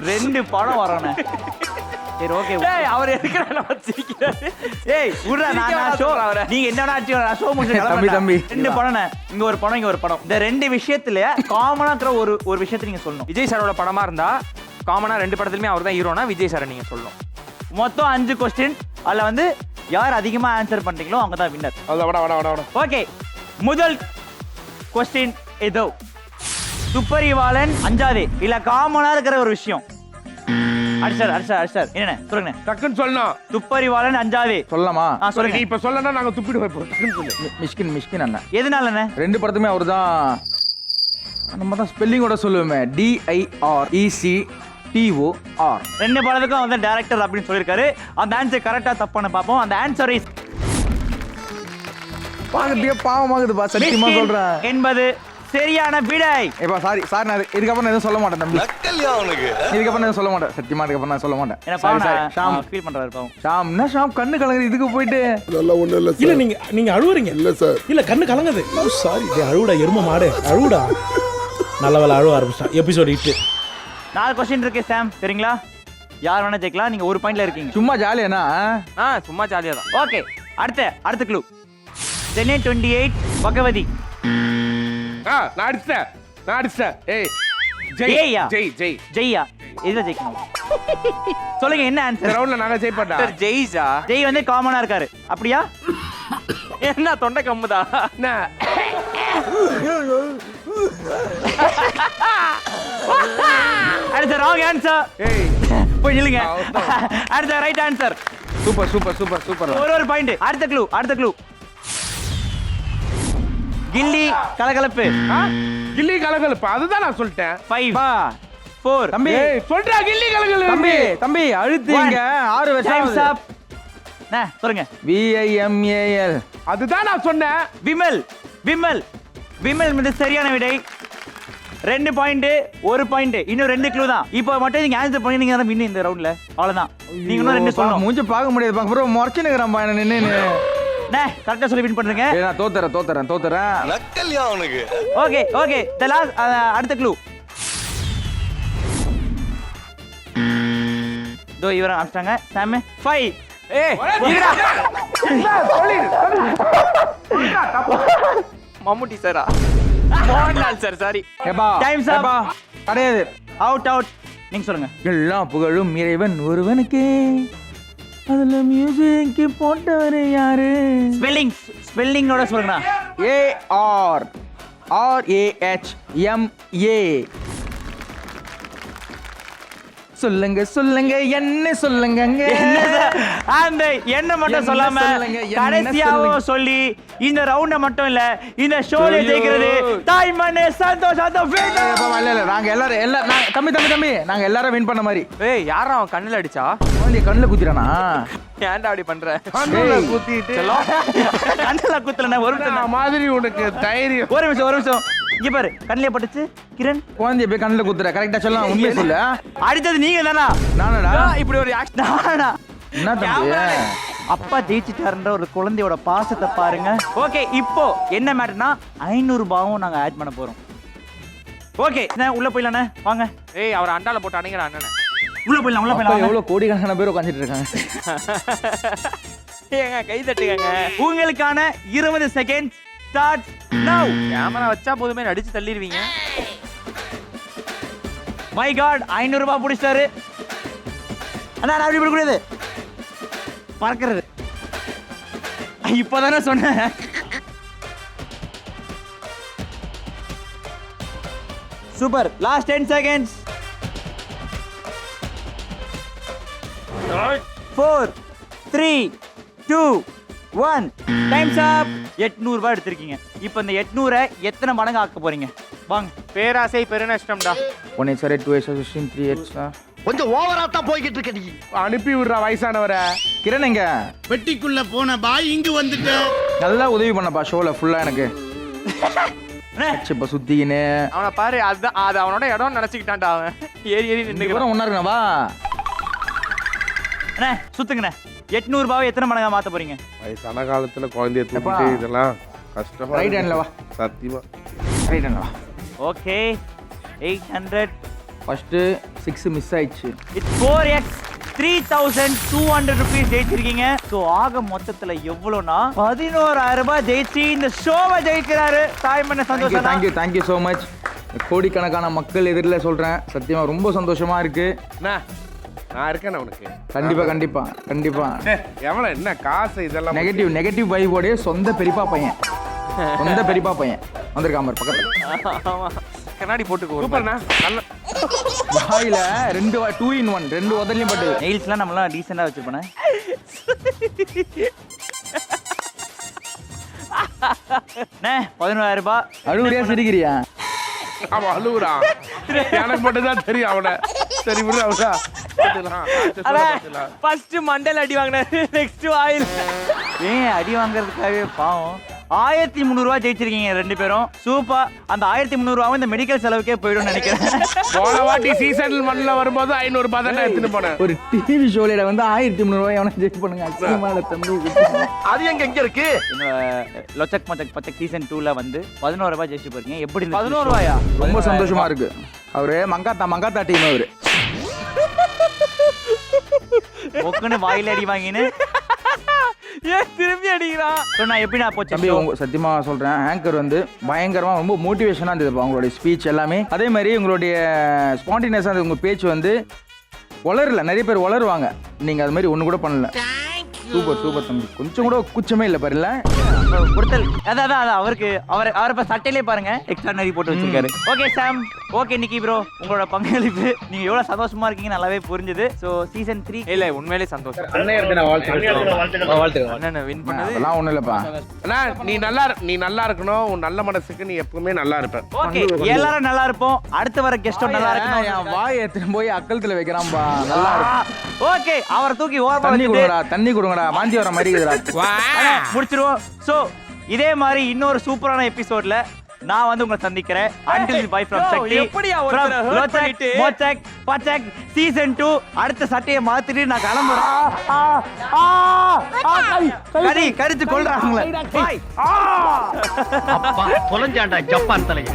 2 படம் வரணும். சரி ஓகே. அவர் எதுக்குறானே வச்சிருக்காரு. உடா நான் ஷோ நீங்க என்னடா ஆச்சு நான் ஷோ முடிச்சு தம்பி 2 படம்னே. இங்க ஒரு படம் இங்க ஒரு படம். இந்த 2 விஷயத்துல காமனா இருக்கிற ஒரு விஷயத்தை நீங்க சொல்லணும். விஜய் சாரோட படமா இருந்தா காமனா 2 படத்துலயுமே அவர் தான் ஹீரோனா விஜய் சாரை நீங்க சொல்லணும். மொத்தம் 5 கொஸ்டின். அதுல வந்து யார் அதிகமா ஆன்சர் பண்றீங்களோ அவங்க தான் வின்னர். வாடா. ஓகே முதல் கொஸ்டின் இதோ. துப்பறிவாளன் அஞ்சாதே இல்ல காமனா இருக்கிற ஒரு விஷயம். அடிச்சார் என்ன சொல்லுங்க. டக்குன்னு சொல்லணும். துப்பறிவாளன் அஞ்சாதே சொல்லலாமா? சொல்லுங்க. நீ இப்ப சொல்லனா நாங்க துப்பிடுவோம். டக்குன்னு சொல்லு. மிஷ்கின் அண்ணா. எதனாலண்ணே? 2 படத்துமே அவர்தான். நம்ம தான் ஸ்பெல்லிங்கோட சொல்லுவோமே. DIRECTOR. 2 படத்துக்கும் வந்து டைரக்டர் அப்படின்னு சொல்லியிருக்காரு. அந்த ஆன்சர் கரெக்டா தப்பான்னு பார்ப்போம். அந்த ஆன்சர் இஸ் பாக்கட்டியே பாவமாகுதுப்பா. சத்தியமா சொல்றேன் என்பது சரியான விடை. ஏப்பா சாரி நான் இதுக்கப்புறம் நான் எதுவும் சொல்ல மாட்டேன் தம்பி. இதுக்கப்புறம் நான் சொல்ல மாட்டேன். சத்தியமா இதுக்கப்புறம் நான் சொல்ல மாட்டேன். என்ன பாவம் ஷாம் ஃபீல் பண்றாரு பாவம். ஷாம் என்ன ஷாம் கண்ணு கலங்குது இதுக்கு போயிட்டு. அதெல்லாம் ஒண்ணும் இல்ல சார். இல்ல நீங்க அழுவுறீங்க. இல்ல சார். இல்ல கண்ணு கலங்குது. சாரி டேய் அழுவுடா எரும மாடு அழுவுடா. நல்லவேளை அழுவ ஆரம்பிச்சான். எபிசோட் 8. 4 கொஸ்டின் இருக்கு சாம் சரிங்களா? யார் வேணா ஜெயிக்கலாம். நீங்க ஒரு பாயிண்ட்ல இருக்கீங்க. சும்மா ஜாலியானா? சும்மா ஜாலியா தான். ஓகே அடுத்த க்ளூ. சென்னை 28 பகவதி. நான் அடிச்சேன். ஜெய்யா. ஜெய். இதுல ஜெயிக்கணும். சொல்லுங்க என்ன ஆன்சர்? ரவுண்ட்ல நாங்க ஜெயிப்படா. ஜெய்ஸா? ஜெய் வந்து காமனா இருக்காரு. அப்படியா? என்ன தொண்டை கம்முதா? அடுத்த ராங் ஆன்சர். போய் நில்லுங்க. அடுத்த ரைட் ஆன்சர். சூப்பர். ஒரு பாயிண்ட். அடுத்த க்ளூ. கில்லி கலகலப்பு. கில்லி கலகலப்பு அதுதான் நான் சொல்லிட்டேன். 5 4 தம்பி சொல்றா கில்லி கலங்கல் தம்பி தம்பி அழுத்தீங்க 6 டைம்ஸ் வருஷம் அப் சொல்லுங்க. VIMAL. அதுதான் நான் சொன்னேன். விமல் விமல் விமல் வந்து சரியான விடை. 2 பாயிண்ட் 1 பாயிண்ட் இன்னும் 2 க்ளூ தான். இப்போ மட்டும் நீங்க ஆன்சர் பண்ணி நீங்க தான் வின் இந்த ரவுண்ட்ல. அவ்வளவுதான். நீங்க இன்னும் 2 சொல்லணும். மூஞ்சி பார்க்க முடியாது பாக்க ப்ரோ முறைச்சுனுக்குறான் பா நின்னு கரெக்டா சொல்லி வின் பண்றீங்க. நான் தோத்துறேன் நக்கல்யா அவனுக்கு. ஓகே ஓகே தி லாஸ்ட் அடுத்த க்ளூ. தோ இவர ஆம்ஸ்டாங்க சாம் 5. ஏய் மம்முட்டி சாரா மோகன்லால் சார் சாரி. ஏப்பா டைம்ஸ் அப். ஏப்பா கிடையாது. அவுட் நீங்க சொல்லுங்க. எல்லா புகழும் இறைவன் ஒருவனுக்கு, அதுல மியூசிக் போட்டவர் யாரு? ஸ்பெல்லிங்கோட சொல்லுங்க. ARRAHMA. சொல்லுங்க என்ன சொல்லுங்க அந்த என்ன மட்டும் சொல்லாம கடைசியாவும் சொல்லி இந்த ரவுண்ட மட்டும் இல்ல இந்த ஷோல ஜெயிக்கிறது தாய்மண்ணே சந்தோஷம். இல்ல நாங்க எல்லாரும் தம்பி நாங்க எல்லாரும் வின் பண்ண மாதிரி. ஏய் யாரா அவன் கண்ணுல அடிச்சா? குழந்தைய கண்ணுல குத்திரானா? ஏன்டா அப்படி பண்ற? கண்ணுல குத்திட்டு கண்ணுல குத்தலனா ஒரு நிமிஷம் மாதிரி உனக்கு தைரியம். ஒரு நிமிஷம் இங்க பாரு கண்ணிலே பட்டுச்சு கிரண். குழந்தைய போய் கண்ணுல குத்துற கரெக்டா சொல்லலாம். உண்மையை சொல்லு. அடிச்சது நீங்க தானா? நானடா. இப்படி ஒரு நானா? என்ன தம்பி அப்பா ஜெயிச்சிட்டாருன்ற ஒரு குழந்தையோட பாசத்தை பாருங்க. ஓகே இப்போ என்ன மேட்டர்னா 500 ரூபாயும் நாங்க ஆட் பண்ண போறோம். ஓகே உள்ள போயிடலானே வாங்க. ஏய் அவர் அண்டால போட்டு அணைங்கடா அண்ணனே. உள்ள போயிடலாம். எவ்வளவு கோடிக்கணக்கான பேர் உட்கார்ந்துட்டு இருக்காங்க. ஏங்க கை தட்டுங்க. உங்களுக்கான 20 செகண்ட் ஸ்டார்ட் நவ. கேமரா வச்சா போதுமே அடிச்சு தள்ளிடுவீங்க. மை காட் 500 ரூபாய் புடிச்சாரு. அண்ணா நான் அப்படி கூடாது பறக்கிறது. இப்போதானே சொன்னேன். சூப்பர். Last 10 seconds. 4 3 2 1 டைம்ஸ் அப். 800 ரூபாய் எடுத்திருக்கீங்க. இப்போ இந்த 800 எத்தனை மடங்கு ஆக்க போறீங்க? வாங்க. பேராசை பெருநஷ்டம்டா. 1 8 2 8 16 3 8 கொஞ்சம் ஓவரா தான் போய்கிட்டு இருக்க நீ. அனுப்பி விடுறா வயசானவரை. கிரண் எங்க? பெட்டிக்குள்ள போன பாய் இங்கு வந்துட்டு நல்லா உதவி பண்ணப்பா ஷோல ஃபுல்லா எனக்கு. இப்ப சுத்திக்கினே அவனை பாரு. அதுதான் அது அவனோட இடம் நினைச்சுக்கிட்டான்டா அவன். ஏறி நின்னுக்கிறான். ஒன்னா இருக்கா? அண்ணே சுத்துங்கண்ணே. 800 ரூபாய் எத்தனை மடங்கா மாத்த போறீங்க? வயசான காலத்துல குழந்தைய தூக்கிட்டு இதெல்லாம் கஷ்டமா. ரைட் ஹேண்ட்ல வா. சத்தியமா ரைட் ஹேண்ட்ல வா. ஓகே 800 ஃபர்ஸ்ட் 6 மிஸ் ஆயிடுச்சு. It's 4x 3200 rupees ஜெயிச்சிருக்கீங்க. ஸோ ஆக மொத்தத்துல எவ்வளோனா 11000 ரூபாய் ஜெயிச்சு இந்த ஷோவை ஜெயிக்கிறாரு தாய்மண்ண சந்தோஷம். Thank you so much. கோடிக்கணக்கான மக்கள் எதிரில் சொல்றேன். சத்தியமா ரொம்ப சந்தோஷமா இருக்கு. நான் இருக்கேன் உனக்கு. கண்டிப்பா எவ்வளவு என்ன காசு இதெல்லாம். நெகட்டிவ் வைபோட சொந்த பெரியப்பா பையன் வந்திருக்காம பக்கத்துல. கண்ணாடி போட்டுக்கோ. சூப்பர்ண்ணா. நல்ல வாயில 2 in 1 2 உதறலையும் பட்டு. நெயில்ஸ்லாம் நம்மளாம் டீசெண்டா வச்சிருப்போனே. 11000 ரூபாய். அழுவுறியா சிரிக்கிறியா? அவன் அழுகுறான். எனக்கு மட்டும் தான் தெரியும் அவனை. சரி விடு அவசா. ஃபர்ஸ்ட் மண்டல் அடி வாங்கினாரு. Next oil. ஏன் அடி வாங்குறதுக்காகவே பாவம். 1300 ரூபாய் ஜெயிச்சிருக்கீங்க 2 பேரும். சூப்பர். அந்த 1300 ரூபாய் இந்த மெடிக்கல் செலவுக்கே போயிடும் நினைக்கிறேன். போன வாட்டி சீசன் 1ல வரும்போது 500 ரூபாய் தான் எடுத்துட்டு போனேன். ஒரு டிவி ஷோல வந்து 1300 ரூபாய் அவனை ஜெயிச்சு பண்ணுங்க. அசிங்கமான தம்பி. அது எங்க இருக்கு? என்னோட லொச்சக் மச்சக் பச்சக் சீசன் 2ல வந்து 11 ரூபாய் ஜெயிச்சு போறீங்க. எப்படி 11 ரூபாயா? ரொம்ப சந்தோஷமா இருக்கு. அவரு மங்காத்தா டீம் அவரு. ஒக்குன்னு வாயில அடி வாங்கின்னு ஏன் திரும்பி அடிக்கிறான்? சொன்னா எப்படினா போச்சு தம்பி சத்தியமா சொல்றேன். ஆங்கர் வந்து பயங்கரமா ரொம்ப மோட்டிவேஷனா இருந்தது அவங்களுடைய ஸ்பீச் எல்லாமே. அதே மாதிரி உங்களுடைய ஸ்பான்டினியஸா இருந்தது. உங்க பேச்சு வந்து வளரல. நிறைய பேர் வளருவாங்க. நீங்க அது மாதிரி ஒண்ணு கூட பண்ணல. சூப்பர் தம்பி. கொஞ்சம் கூட குச்சமே இல்ல பாருல. பொறுத்தல் அதான் அவருக்கு அவரை சட்டையிலே பாருங்க எக்ஸ்ட்ரானரி போட்டு வச்சிருக்காரு. ஓகே சாம் ஓகே நிக்கி ப்ரோ, உங்களோட பங்களிப்பு நீங்க எவ்வளவு சந்தோஷமா இருக்கீங்க நல்லாவே புரிஞ்சுது. ஸோ சீசன் 3 இல்ல உண்மையிலே சந்தோஷம். அண்ணனை வின் பண்ணது அதெல்லாம் ஒண்ணும் இல்லப்பா. அண்ணா நீ நல்லா இருக்கணும். உன் நல்ல மனசுக்கு நீ எப்பவுமே நல்லா இருப்ப. ஓகே, எல்லாரும் நல்லா இருப்போம். அடுத்து வர கெஸ்டும் நல்லா இருக்கணும். என் வாய் எடுத்துட்டு போய் அக்கலத்துல வைக்கிறான்பா. நல்லா இருக்கும். ஓகே, அவரை தூக்கி ஓரமா தண்ணி வச்சுட்டு கொடுங்கடா, தண்ணி கொடுங்கடா, வாந்தி வர மாதிரி இருக்குதுடா. அண்ணா, முடிச்சிருவோம். ஸோ இதே மாதிரி இன்னொரு சூப்பரான எபிசோட்ல நான் வந்து உங்களை சந்திக்கிறேன். Until bye from Shakti. From Lochak, Mochak, Pachak, season 2. அடுத்த சட்டையை மாத்திட்டு நான் கிளம்புறேன். கரிச்சு கொள்றாங்களே. அப்பா தொலைஞ்சாண்டா ஜப்பான் தலைங்க.